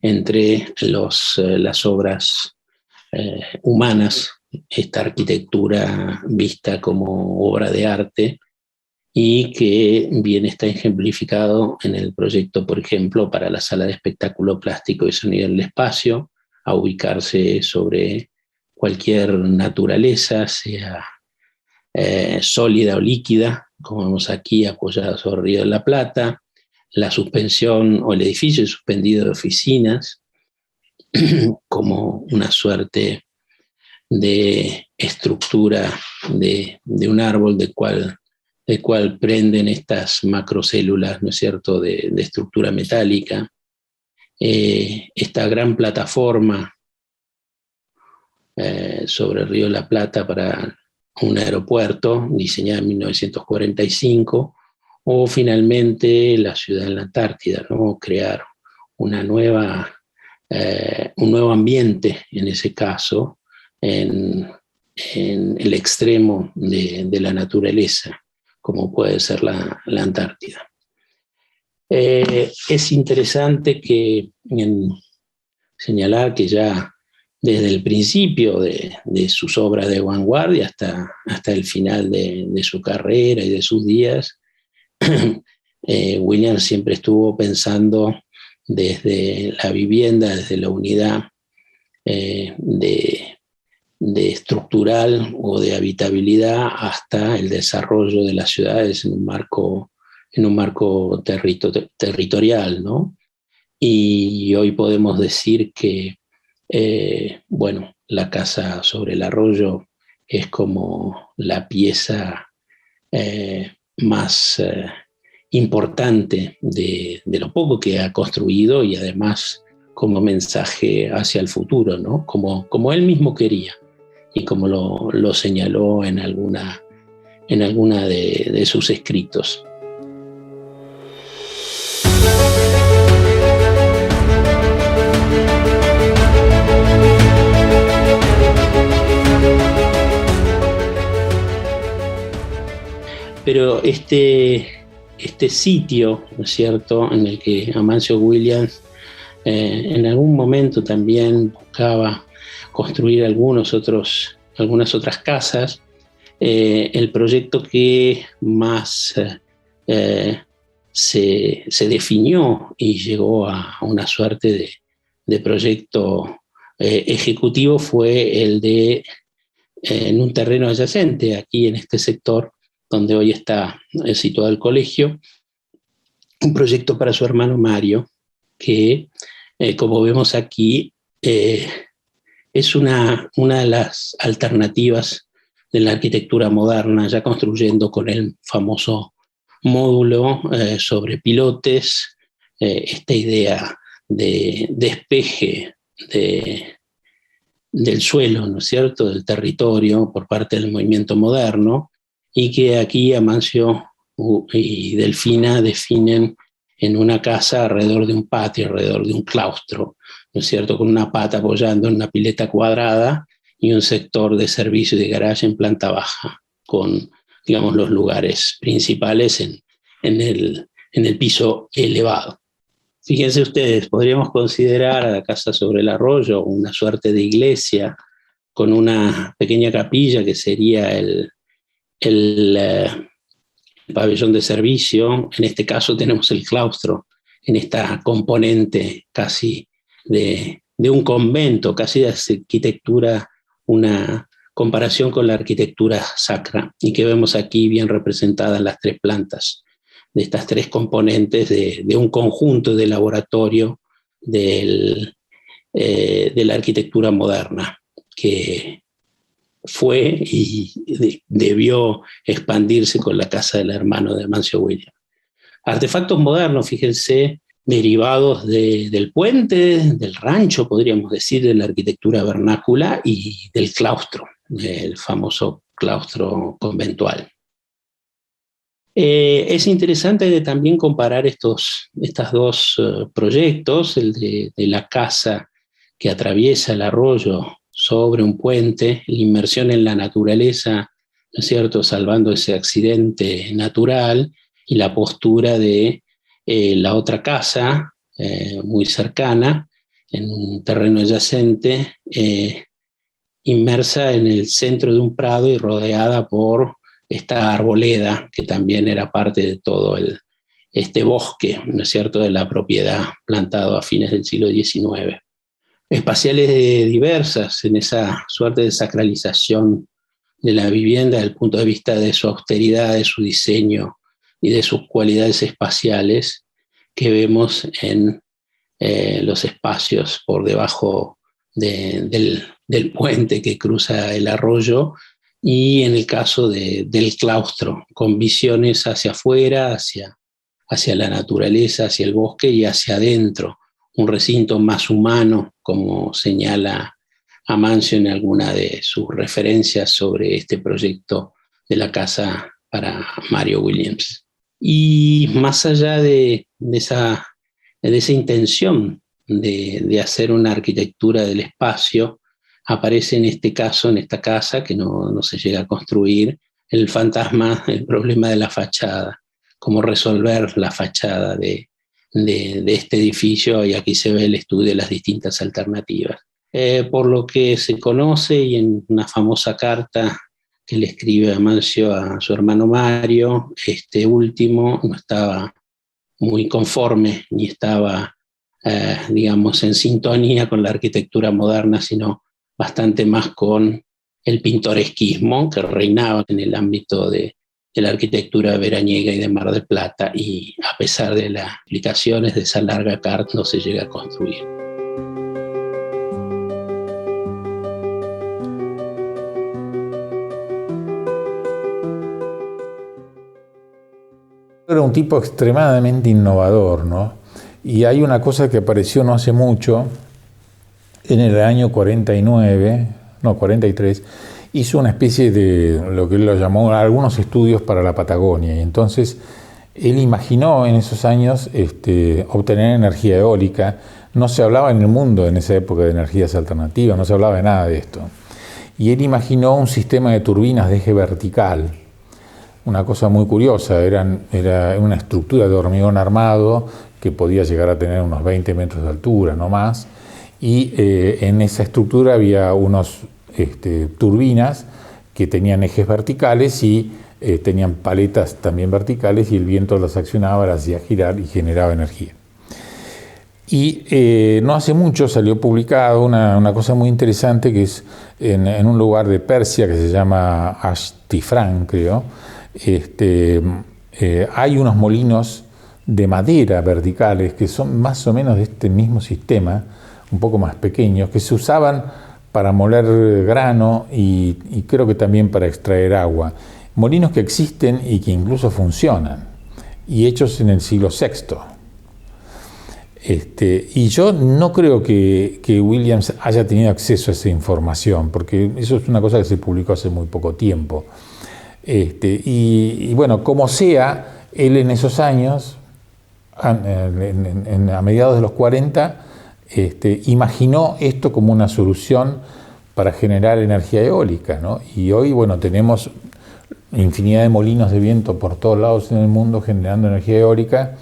entre las obras humanas, esta arquitectura vista como obra de arte, y que bien está ejemplificado en el proyecto, por ejemplo, para la sala de espectáculo plástico y sonido del espacio, a ubicarse sobre cualquier naturaleza, sea sólida o líquida, como vemos aquí, apoyada sobre el Río de la Plata, la suspensión o el edificio suspendido de oficinas, como una suerte de estructura de un árbol del cual prenden estas macrocélulas, ¿no es cierto?, de estructura metálica. Esta gran plataforma sobre el Río de la Plata para un aeropuerto, diseñada en 1945, o finalmente la ciudad en la Antártida, ¿no? Crear un nuevo ambiente, en ese caso, en el extremo de la naturaleza, como puede ser la Antártida. Es interesante señalar que ya desde el principio de sus obras de vanguardia hasta el final de su carrera y de sus días, Williams siempre estuvo pensando desde la vivienda, desde la unidad de estructural o de habitabilidad hasta el desarrollo de las ciudades en un marco territorial, ¿no? Y hoy podemos decir que la casa sobre el arroyo es como la pieza más importante de lo poco que ha construido, y además como mensaje hacia el futuro, ¿no? Como él mismo quería y como lo señaló en alguna de sus escritos. Pero este sitio, ¿no es cierto?, en el que Amancio Williams en algún momento también buscaba construir algunas otras casas, el proyecto que más se definió y llegó a una suerte de proyecto ejecutivo fue el de, en un terreno adyacente, aquí en este sector, donde hoy está situado el colegio, un proyecto para su hermano Mario, que, como vemos aquí, es una de las alternativas de la arquitectura moderna, ya construyendo con el famoso módulo sobre pilotes, esta idea de despeje del suelo, ¿no es cierto?, del territorio por parte del movimiento moderno, y que aquí Amancio y Delfina definen en una casa alrededor de un patio, alrededor de un claustro, ¿no es cierto?, con una pata apoyando en una pileta cuadrada y un sector de servicio y de garaje en planta baja, con, digamos, los lugares principales en el piso elevado. Fíjense ustedes, podríamos considerar a la casa sobre el arroyo una suerte de iglesia con una pequeña capilla que sería el pabellón de servicio. En este caso tenemos el claustro en esta componente casi de un convento, casi de arquitectura, una comparación con la arquitectura sacra, y que vemos aquí bien representada en las tres plantas de estas tres componentes de un conjunto de laboratorio de la arquitectura moderna, que fue y debió expandirse con la casa del hermano de Amancio Williams. Artefactos modernos, fíjense, derivados del puente, del rancho, podríamos decir, de la arquitectura vernácula y del claustro, del famoso claustro conventual. Es interesante también comparar estos dos proyectos, el de la casa que atraviesa el arroyo sobre un puente, la inmersión en la naturaleza, ¿no es cierto?, salvando ese accidente natural, y la postura de la otra casa, muy cercana, en un terreno adyacente, inmersa en el centro de un prado y rodeada por esta arboleda, que también era parte de todo este bosque, ¿no es cierto?, de la propiedad plantado a fines del siglo XIX. Espaciales diversas en esa suerte de sacralización de la vivienda desde el punto de vista de su austeridad, de su diseño y de sus cualidades espaciales, que vemos en los espacios por debajo del puente que cruza el arroyo, y en el caso del claustro, con visiones hacia afuera, hacia la naturaleza, hacia el bosque, y hacia adentro, un recinto más humano, como señala Amancio en alguna de sus referencias sobre este proyecto de la casa para Mario Williams. Y más allá de esa intención de hacer una arquitectura del espacio, aparece en este caso, en esta casa que no se llega a construir, el fantasma, el problema de la fachada, cómo resolver la fachada de este edificio, y aquí se ve el estudio de las distintas alternativas. Por lo que se conoce, y en una famosa carta que le escribe Amancio a su hermano Mario, este último no estaba muy conforme, ni estaba, digamos, en sintonía con la arquitectura moderna, sino bastante más con el pintoresquismo que reinaba en el ámbito de la arquitectura veraniega y de Mar del Plata, y a pesar de las explicaciones de esa larga carta no se llega a construir.
Era un tipo extremadamente innovador, ¿no? Y hay una cosa que apareció no hace mucho, en el año 43, hizo una especie de lo que él lo llamó algunos estudios para la Patagonia, y entonces él imaginó en esos años obtener energía eólica. No se hablaba en el mundo en esa época de energías alternativas, no se hablaba de nada de esto. Y él imaginó un sistema de turbinas de eje vertical, una cosa muy curiosa, era una estructura de hormigón armado que podía llegar a tener unos 20 metros de altura, no más, y en esa estructura había unos turbinas que tenían ejes verticales y tenían paletas también verticales, y el viento las accionaba, las hacía girar y generaba energía. Y no hace mucho salió publicado una cosa muy interesante, que es en un lugar de Persia que se llama Ashtifran, creo. Hay unos molinos de madera verticales que son más o menos de este mismo sistema, un poco más pequeños, que se usaban para moler grano y creo que también para extraer agua. Molinos que existen y que incluso funcionan, y hechos en el siglo VI. Y yo no creo que Williams haya tenido acceso a esa información, porque eso es una cosa que se publicó hace muy poco tiempo. Y bueno, como sea, él en esos años a mediados de los 40, imaginó esto como una solución para generar energía eólica, ¿no? Y hoy, bueno, tenemos infinidad de molinos de viento por todos lados en el mundo generando energía eólica,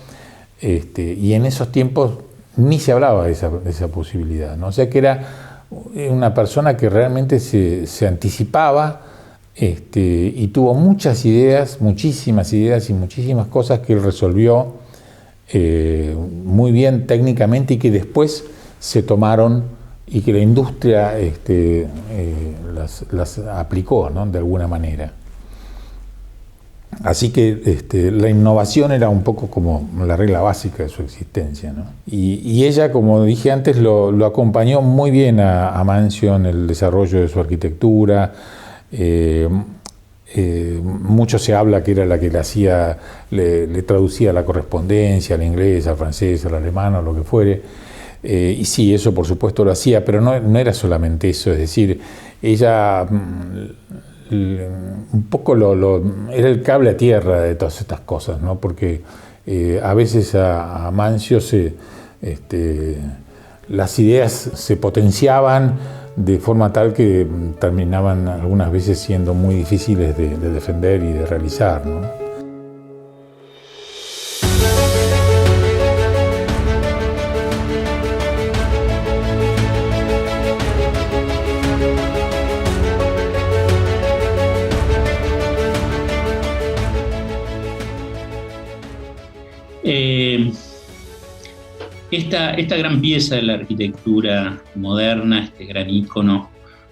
y en esos tiempos ni se hablaba de esa posibilidad, ¿no? O sea que era una persona que realmente se anticipaba, y tuvo muchas ideas, muchísimas ideas y muchísimas cosas que él resolvió muy bien técnicamente y que después se tomaron y que la industria las aplicó, ¿no? De alguna manera. Así que la innovación era un poco como la regla básica de su existencia, ¿no? Y ella, como dije antes, lo acompañó muy bien a Manzio en el desarrollo de su arquitectura. Mucho se habla que era la que le traducía la correspondencia al inglés, al francés, al alemán o lo que fuere. Y sí, eso por supuesto lo hacía, pero no era solamente eso, es decir, ella un poco era el cable a tierra de todas estas cosas, ¿no? Porque a veces a Manzio las ideas se potenciaban de forma tal que terminaban algunas veces siendo muy difíciles de defender y de realizar, ¿no?
Esta gran pieza de la arquitectura moderna, este gran ícono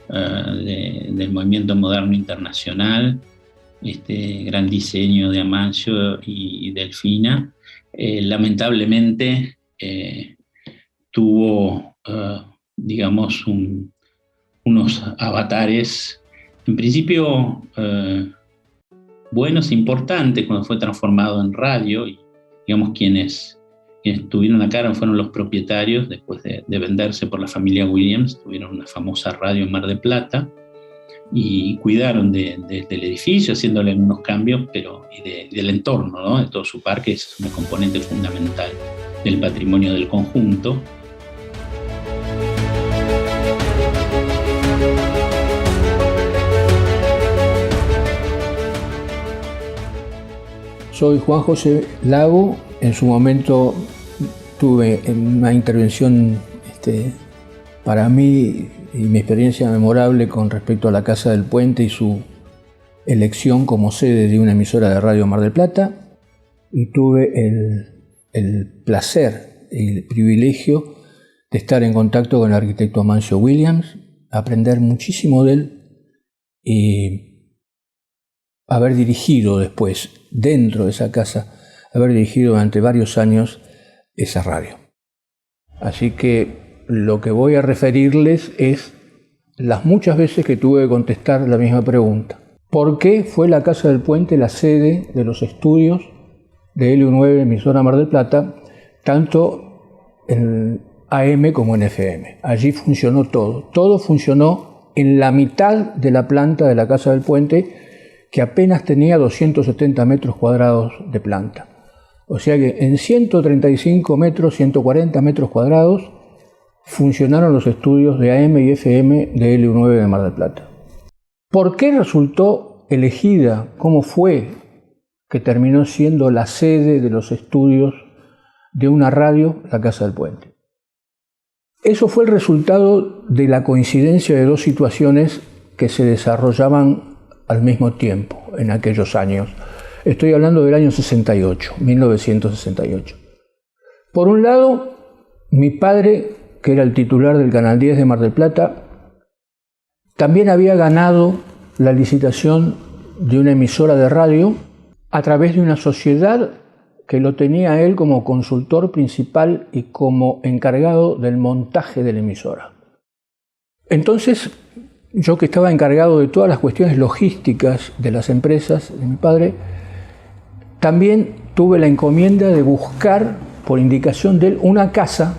del movimiento moderno internacional, este gran diseño de Amancio y Delfina, lamentablemente tuvo, digamos, unos avatares, en principio buenos, importantes, cuando fue transformado en radio, y digamos quienes tuvieron la cara fueron los propietarios. Después de venderse por la familia Williams, tuvieron una famosa radio en Mar del Plata y cuidaron del edificio, haciéndole algunos cambios, y del entorno, ¿no? De todo su parque. Es una componente fundamental del patrimonio del conjunto.
Soy Juan José Lago. En su momento tuve una intervención para mí y mi experiencia memorable con respecto a la Casa del Puente y su elección como sede de una emisora de radio Mar del Plata, y tuve el placer y el privilegio de estar en contacto con el arquitecto Amancio Williams, aprender muchísimo de él y haber dirigido después, dentro de esa casa, haber dirigido durante varios años esa radio. Así que lo que voy a referirles es las muchas veces que tuve que contestar la misma pregunta. ¿Por qué fue la Casa del Puente la sede de los estudios de LU9, emisora Mar del Plata, tanto en AM como en FM? Allí funcionó todo. Todo funcionó en la mitad de la planta de la Casa del Puente, que apenas tenía 270 metros cuadrados de planta. O sea que en 135 metros, 140 metros cuadrados, funcionaron los estudios de AM y FM de LU9 de Mar del Plata. ¿Por qué resultó elegida? ¿Cómo fue que terminó siendo la sede de los estudios de una radio, la Casa del Puente? Eso fue el resultado de la coincidencia de dos situaciones que se desarrollaban al mismo tiempo en aquellos años. Estoy hablando del año 68, 1968. Por un lado, mi padre, que era el titular del Canal 10 de Mar del Plata, también había ganado la licitación de una emisora de radio a través de una sociedad que lo tenía él como consultor principal y como encargado del montaje de la emisora. Entonces, yo, que estaba encargado de todas las cuestiones logísticas de las empresas de mi padre, también tuve la encomienda de buscar, por indicación de él, una casa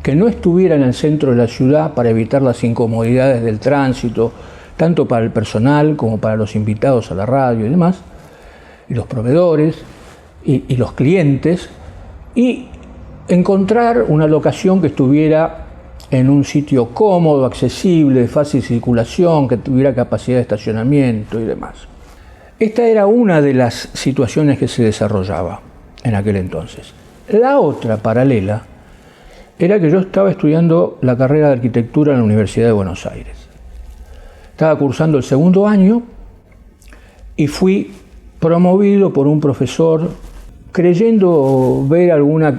que no estuviera en el centro de la ciudad para evitar las incomodidades del tránsito, tanto para el personal como para los invitados a la radio y demás, y los proveedores y los clientes, y encontrar una locación que estuviera en un sitio cómodo, accesible, de fácil circulación, que tuviera capacidad de estacionamiento y demás. Esta era una de las situaciones que se desarrollaba en aquel entonces. La otra, paralela, era que yo estaba estudiando la carrera de arquitectura en la Universidad de Buenos Aires. Estaba cursando el segundo año y fui promovido por un profesor creyendo ver alguna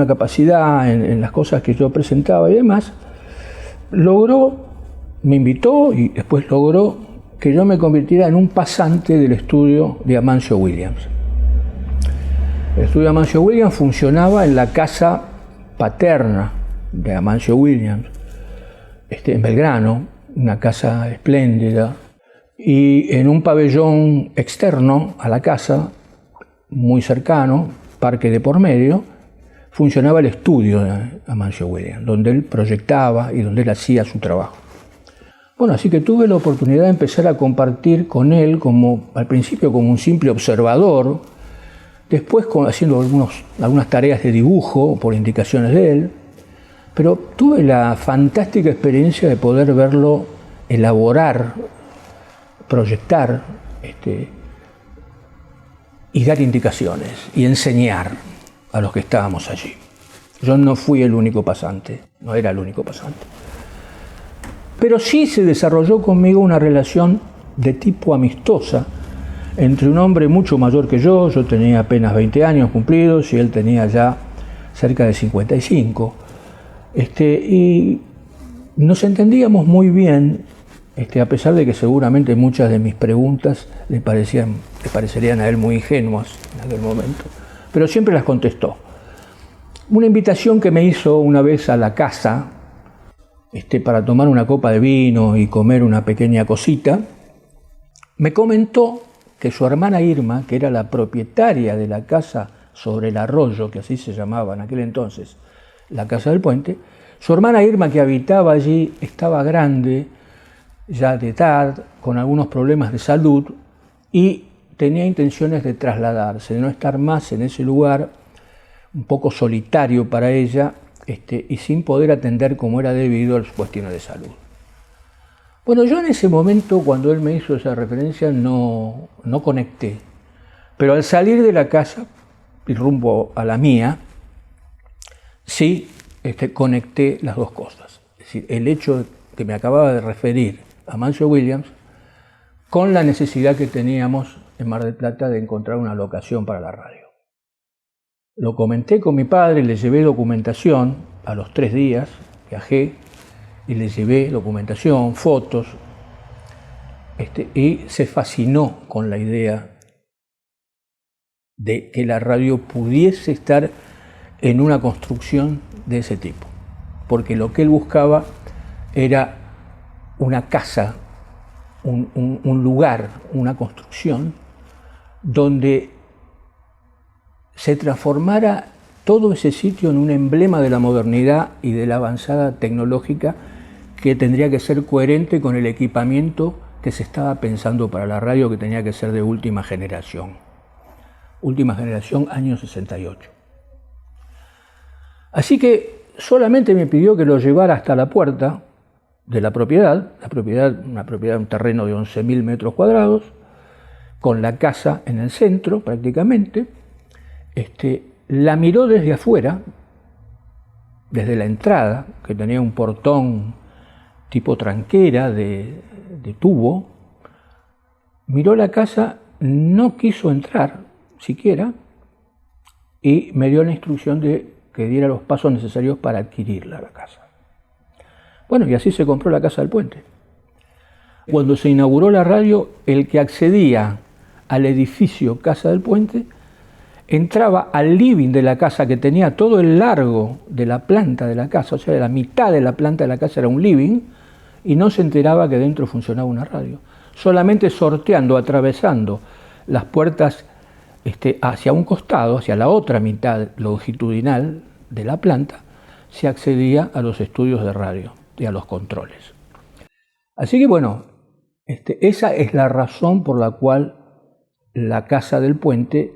capacidad en las cosas que yo presentaba y demás. Me invitó y después logró que yo me convirtiera en un pasante del estudio de Amancio Williams. El estudio de Amancio Williams funcionaba en la casa paterna de Amancio Williams, en Belgrano, una casa espléndida, y en un pabellón externo a la casa, muy cercano, parque de por medio, funcionaba el estudio de Amancio Williams, donde él proyectaba y donde él hacía su trabajo. Bueno, así que tuve la oportunidad de empezar a compartir con él, al principio como un simple observador, después haciendo algunas tareas de dibujo por indicaciones de él, pero tuve la fantástica experiencia de poder verlo elaborar, proyectar y dar indicaciones y enseñar a los que estábamos allí. Yo no fui el único pasante, no era el único pasante. Pero sí se desarrolló conmigo una relación de tipo amistosa entre un hombre mucho mayor que yo tenía apenas 20 años cumplidos y él tenía ya cerca de 55. Y nos entendíamos muy bien, a pesar de que seguramente muchas de mis preguntas le parecerían a él muy ingenuas en aquel momento, pero siempre las contestó. Una invitación que me hizo una vez a la casa, para tomar una copa de vino y comer una pequeña cosita, me comentó que su hermana Irma, que era la propietaria de la casa sobre el arroyo, que así se llamaba en aquel entonces, la Casa del Puente, su hermana Irma, que habitaba allí, estaba grande, ya de edad, con algunos problemas de salud, y tenía intenciones de trasladarse, de no estar más en ese lugar, un poco solitario para ella, y sin poder atender como era debido a las cuestiones de salud. Bueno, yo en ese momento, cuando él me hizo esa referencia, no conecté, pero al salir de la casa y rumbo a la mía, sí conecté las dos cosas. Es decir, el hecho que me acababa de referir a Amancio Williams con la necesidad que teníamos en Mar del Plata de encontrar una locación para la radio. Lo comenté con mi padre, le llevé documentación, a los 3 días viajé y le llevé documentación, fotos, y se fascinó con la idea de que la radio pudiese estar en una construcción de ese tipo, porque lo que él buscaba era una casa, un lugar, una construcción donde se transformara todo ese sitio en un emblema de la modernidad y de la avanzada tecnológica que tendría que ser coherente con el equipamiento que se estaba pensando para la radio, que tenía que ser de última generación año 68. Así que solamente me pidió que lo llevara hasta la puerta de una propiedad, un terreno de 11.000 metros cuadrados, con la casa en el centro prácticamente. La miró desde afuera, desde la entrada, que tenía un portón tipo tranquera de tubo, miró la casa, no quiso entrar siquiera y me dio la instrucción de que diera los pasos necesarios para adquirirla, la casa. Bueno, y así se compró la Casa del Puente. Cuando se inauguró la radio, el que accedía al edificio Casa del Puente entraba al living de la casa, que tenía todo el largo de la planta de la casa, o sea, la mitad de la planta de la casa era un living, y no se enteraba que dentro funcionaba una radio. Solamente sorteando, atravesando las puertas hacia un costado, hacia la otra mitad longitudinal de la planta, se accedía a los estudios de radio y a los controles. Así que bueno, esa es la razón por la cual la Casa del Puente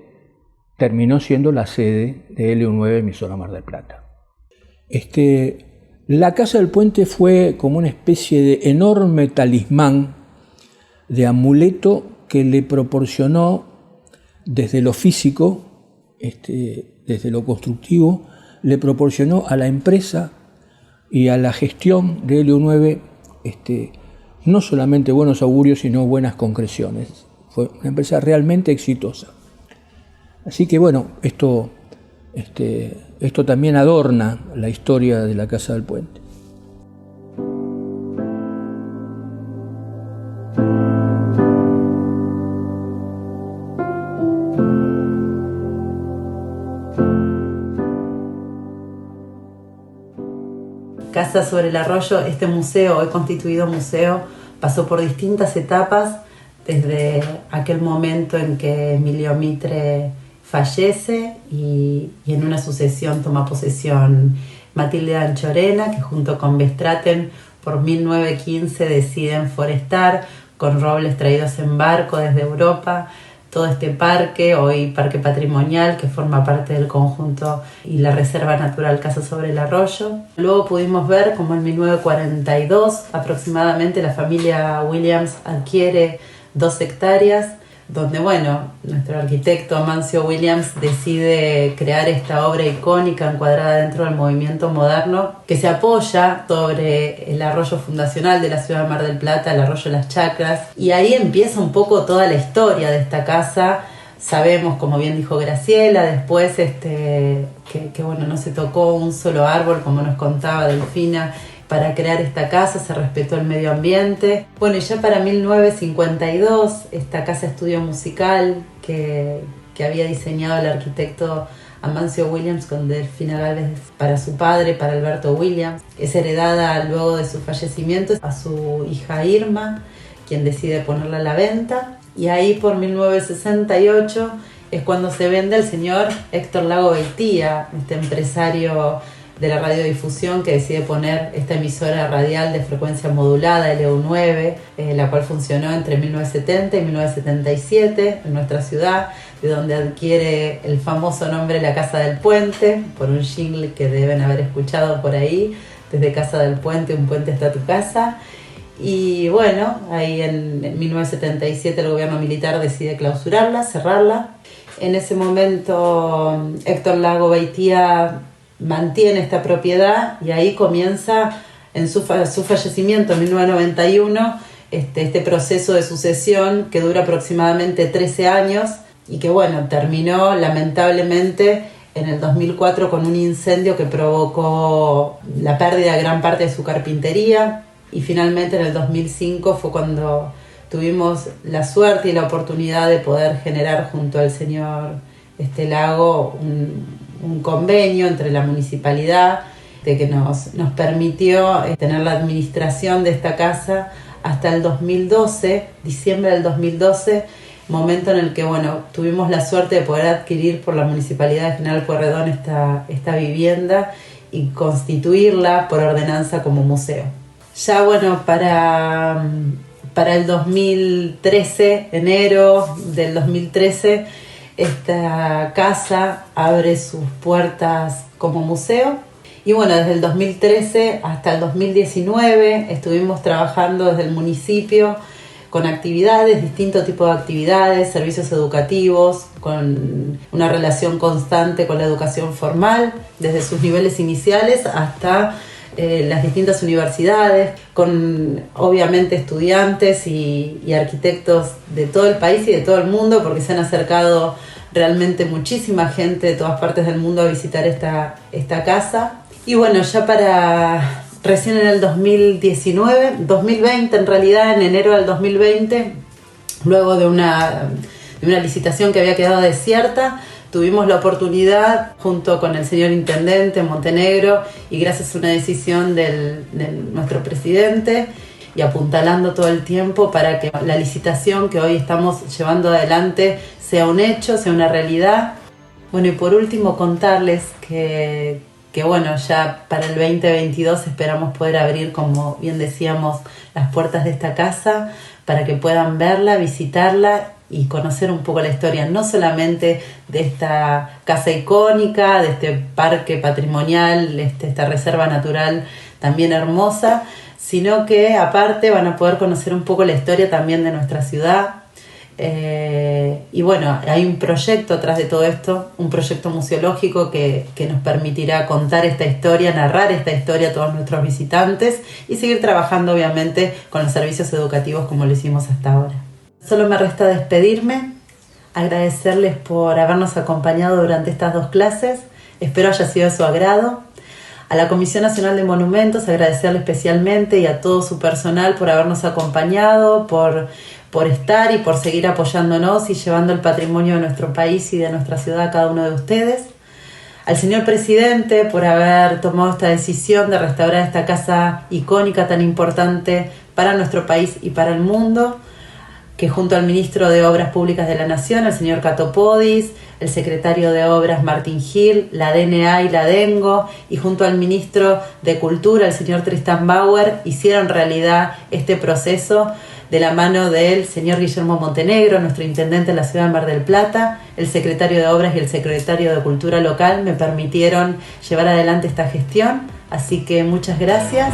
terminó siendo la sede de LU9 emisora Mar del Plata. La Casa del Puente fue como una especie de enorme talismán, de amuleto que le proporcionó desde lo físico, desde lo constructivo, le proporcionó a la empresa y a la gestión de LU9 no solamente buenos augurios, sino buenas concreciones. Fue una empresa realmente exitosa. Así que bueno, esto también adorna la historia de la Casa del Puente.
Casa sobre el Arroyo, este museo, hoy constituido museo, pasó por distintas etapas desde aquel momento en que Emilio Mitre fallece y en una sucesión toma posesión Matilde Anchorena, que junto con Bestraten por 1915 deciden forestar con robles traídos en barco desde Europa todo este parque, hoy parque patrimonial, que forma parte del conjunto y la Reserva Natural Casa sobre el Arroyo. Luego pudimos ver cómo en 1942 aproximadamente la familia Williams adquiere 2 hectáreas, donde nuestro arquitecto Amancio Williams decide crear esta obra icónica encuadrada dentro del movimiento moderno, que se apoya sobre el arroyo fundacional de la ciudad de Mar del Plata, el arroyo Las Chacras, y ahí empieza un poco toda la historia de esta casa. Sabemos, como bien dijo Graciela, después que no se tocó un solo árbol, como nos contaba Delfina, para crear esta casa, se respetó el medio ambiente. Y ya para 1952, esta casa estudio musical que había diseñado el arquitecto Amancio Williams con Delfina Gálvez para su padre, para Alberto Williams, es heredada luego de su fallecimiento a su hija Irma, quien decide ponerla a la venta. Y ahí por 1968 es cuando se vende al señor Héctor Lago Beitía, este empresario de la radiodifusión que decide poner esta emisora radial de frecuencia modulada, LU9, la cual funcionó entre 1970 y 1977 en nuestra ciudad, de donde adquiere el famoso nombre La Casa del Puente, por un jingle que deben haber escuchado por ahí, desde Casa del Puente, un puente está tu casa. Y ahí en 1977 el gobierno militar decide clausurarla, cerrarla. En ese momento Héctor Lago Beitía mantiene esta propiedad y ahí comienza en su fallecimiento en 1991 este proceso de sucesión que dura aproximadamente 13 años y que terminó lamentablemente en el 2004 con un incendio que provocó la pérdida de gran parte de su carpintería, y finalmente en el 2005 fue cuando tuvimos la suerte y la oportunidad de poder generar junto al señor Lago un convenio entre la municipalidad que nos permitió tener la administración de esta casa hasta el 2012, diciembre del 2012, momento en el que tuvimos la suerte de poder adquirir por la Municipalidad de General Pueyrredón esta vivienda y constituirla por ordenanza como museo. Ya para el 2013, enero del 2013, esta casa abre sus puertas como museo y desde el 2013 hasta el 2019 estuvimos trabajando desde el municipio con actividades, distintos tipos de actividades, servicios educativos, con una relación constante con la educación formal, desde sus niveles iniciales hasta las distintas universidades, con obviamente estudiantes y arquitectos de todo el país y de todo el mundo, porque se han acercado realmente muchísima gente de todas partes del mundo a visitar esta casa. Y ya recién en el 2020 en realidad, en enero del 2020, luego de una licitación que había quedado desierta, tuvimos la oportunidad, junto con el señor intendente Montenegro, y gracias a una decisión de nuestro presidente, y apuntalando todo el tiempo para que la licitación que hoy estamos llevando adelante sea un hecho, sea una realidad. Y por último contarles que ya para el 2022 esperamos poder abrir, como bien decíamos, las puertas de esta casa para que puedan verla, visitarla y conocer un poco la historia, no solamente de esta casa icónica, de este parque patrimonial, esta reserva natural también hermosa, sino que aparte van a poder conocer un poco la historia también de nuestra ciudad. Y bueno, hay un proyecto atrás de todo esto, un proyecto museológico que nos permitirá contar esta historia, narrar esta historia a todos nuestros visitantes y seguir trabajando obviamente con los servicios educativos como lo hicimos hasta ahora. Solo me resta despedirme, agradecerles por habernos acompañado durante estas 2 clases, espero haya sido de su agrado. A la Comisión Nacional de Monumentos agradecerle especialmente y a todo su personal por habernos acompañado, por estar y por seguir apoyándonos y llevando el patrimonio de nuestro país y de nuestra ciudad a cada uno de ustedes. Al señor presidente por haber tomado esta decisión de restaurar esta casa icónica tan importante para nuestro país y para el mundo, que junto al ministro de Obras Públicas de la Nación, el señor Cato Podis, el secretario de Obras Martín Gil, la DNA y la DENGO, y junto al ministro de Cultura, el señor Tristan Bauer, hicieron realidad este proceso de la mano del señor Guillermo Montenegro, nuestro intendente en la ciudad de Mar del Plata, el secretario de Obras y el secretario de Cultura local me permitieron llevar adelante esta gestión, así que muchas gracias.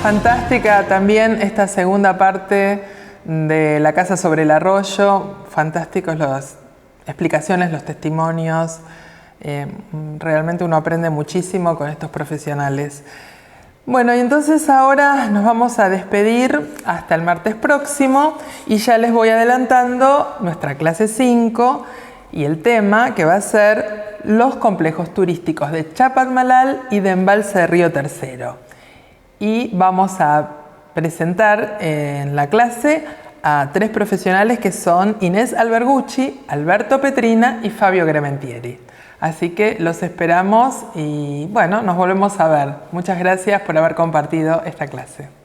Fantástica también esta segunda parte de La casa sobre el arroyo, fantásticos las explicaciones, los testimonios, realmente uno aprende muchísimo con estos profesionales. Bueno, y entonces ahora nos vamos a despedir hasta el martes próximo y ya les voy adelantando nuestra clase 5 y el tema que va a ser los complejos turísticos de Chapadmalal y de Embalse de Río Tercero. Y vamos a presentar en la clase a 3 profesionales que son Inés Albergucci, Alberto Petrina y Fabio Grementieri. Así que los esperamos y bueno, nos volvemos a ver. Muchas gracias por haber compartido esta clase.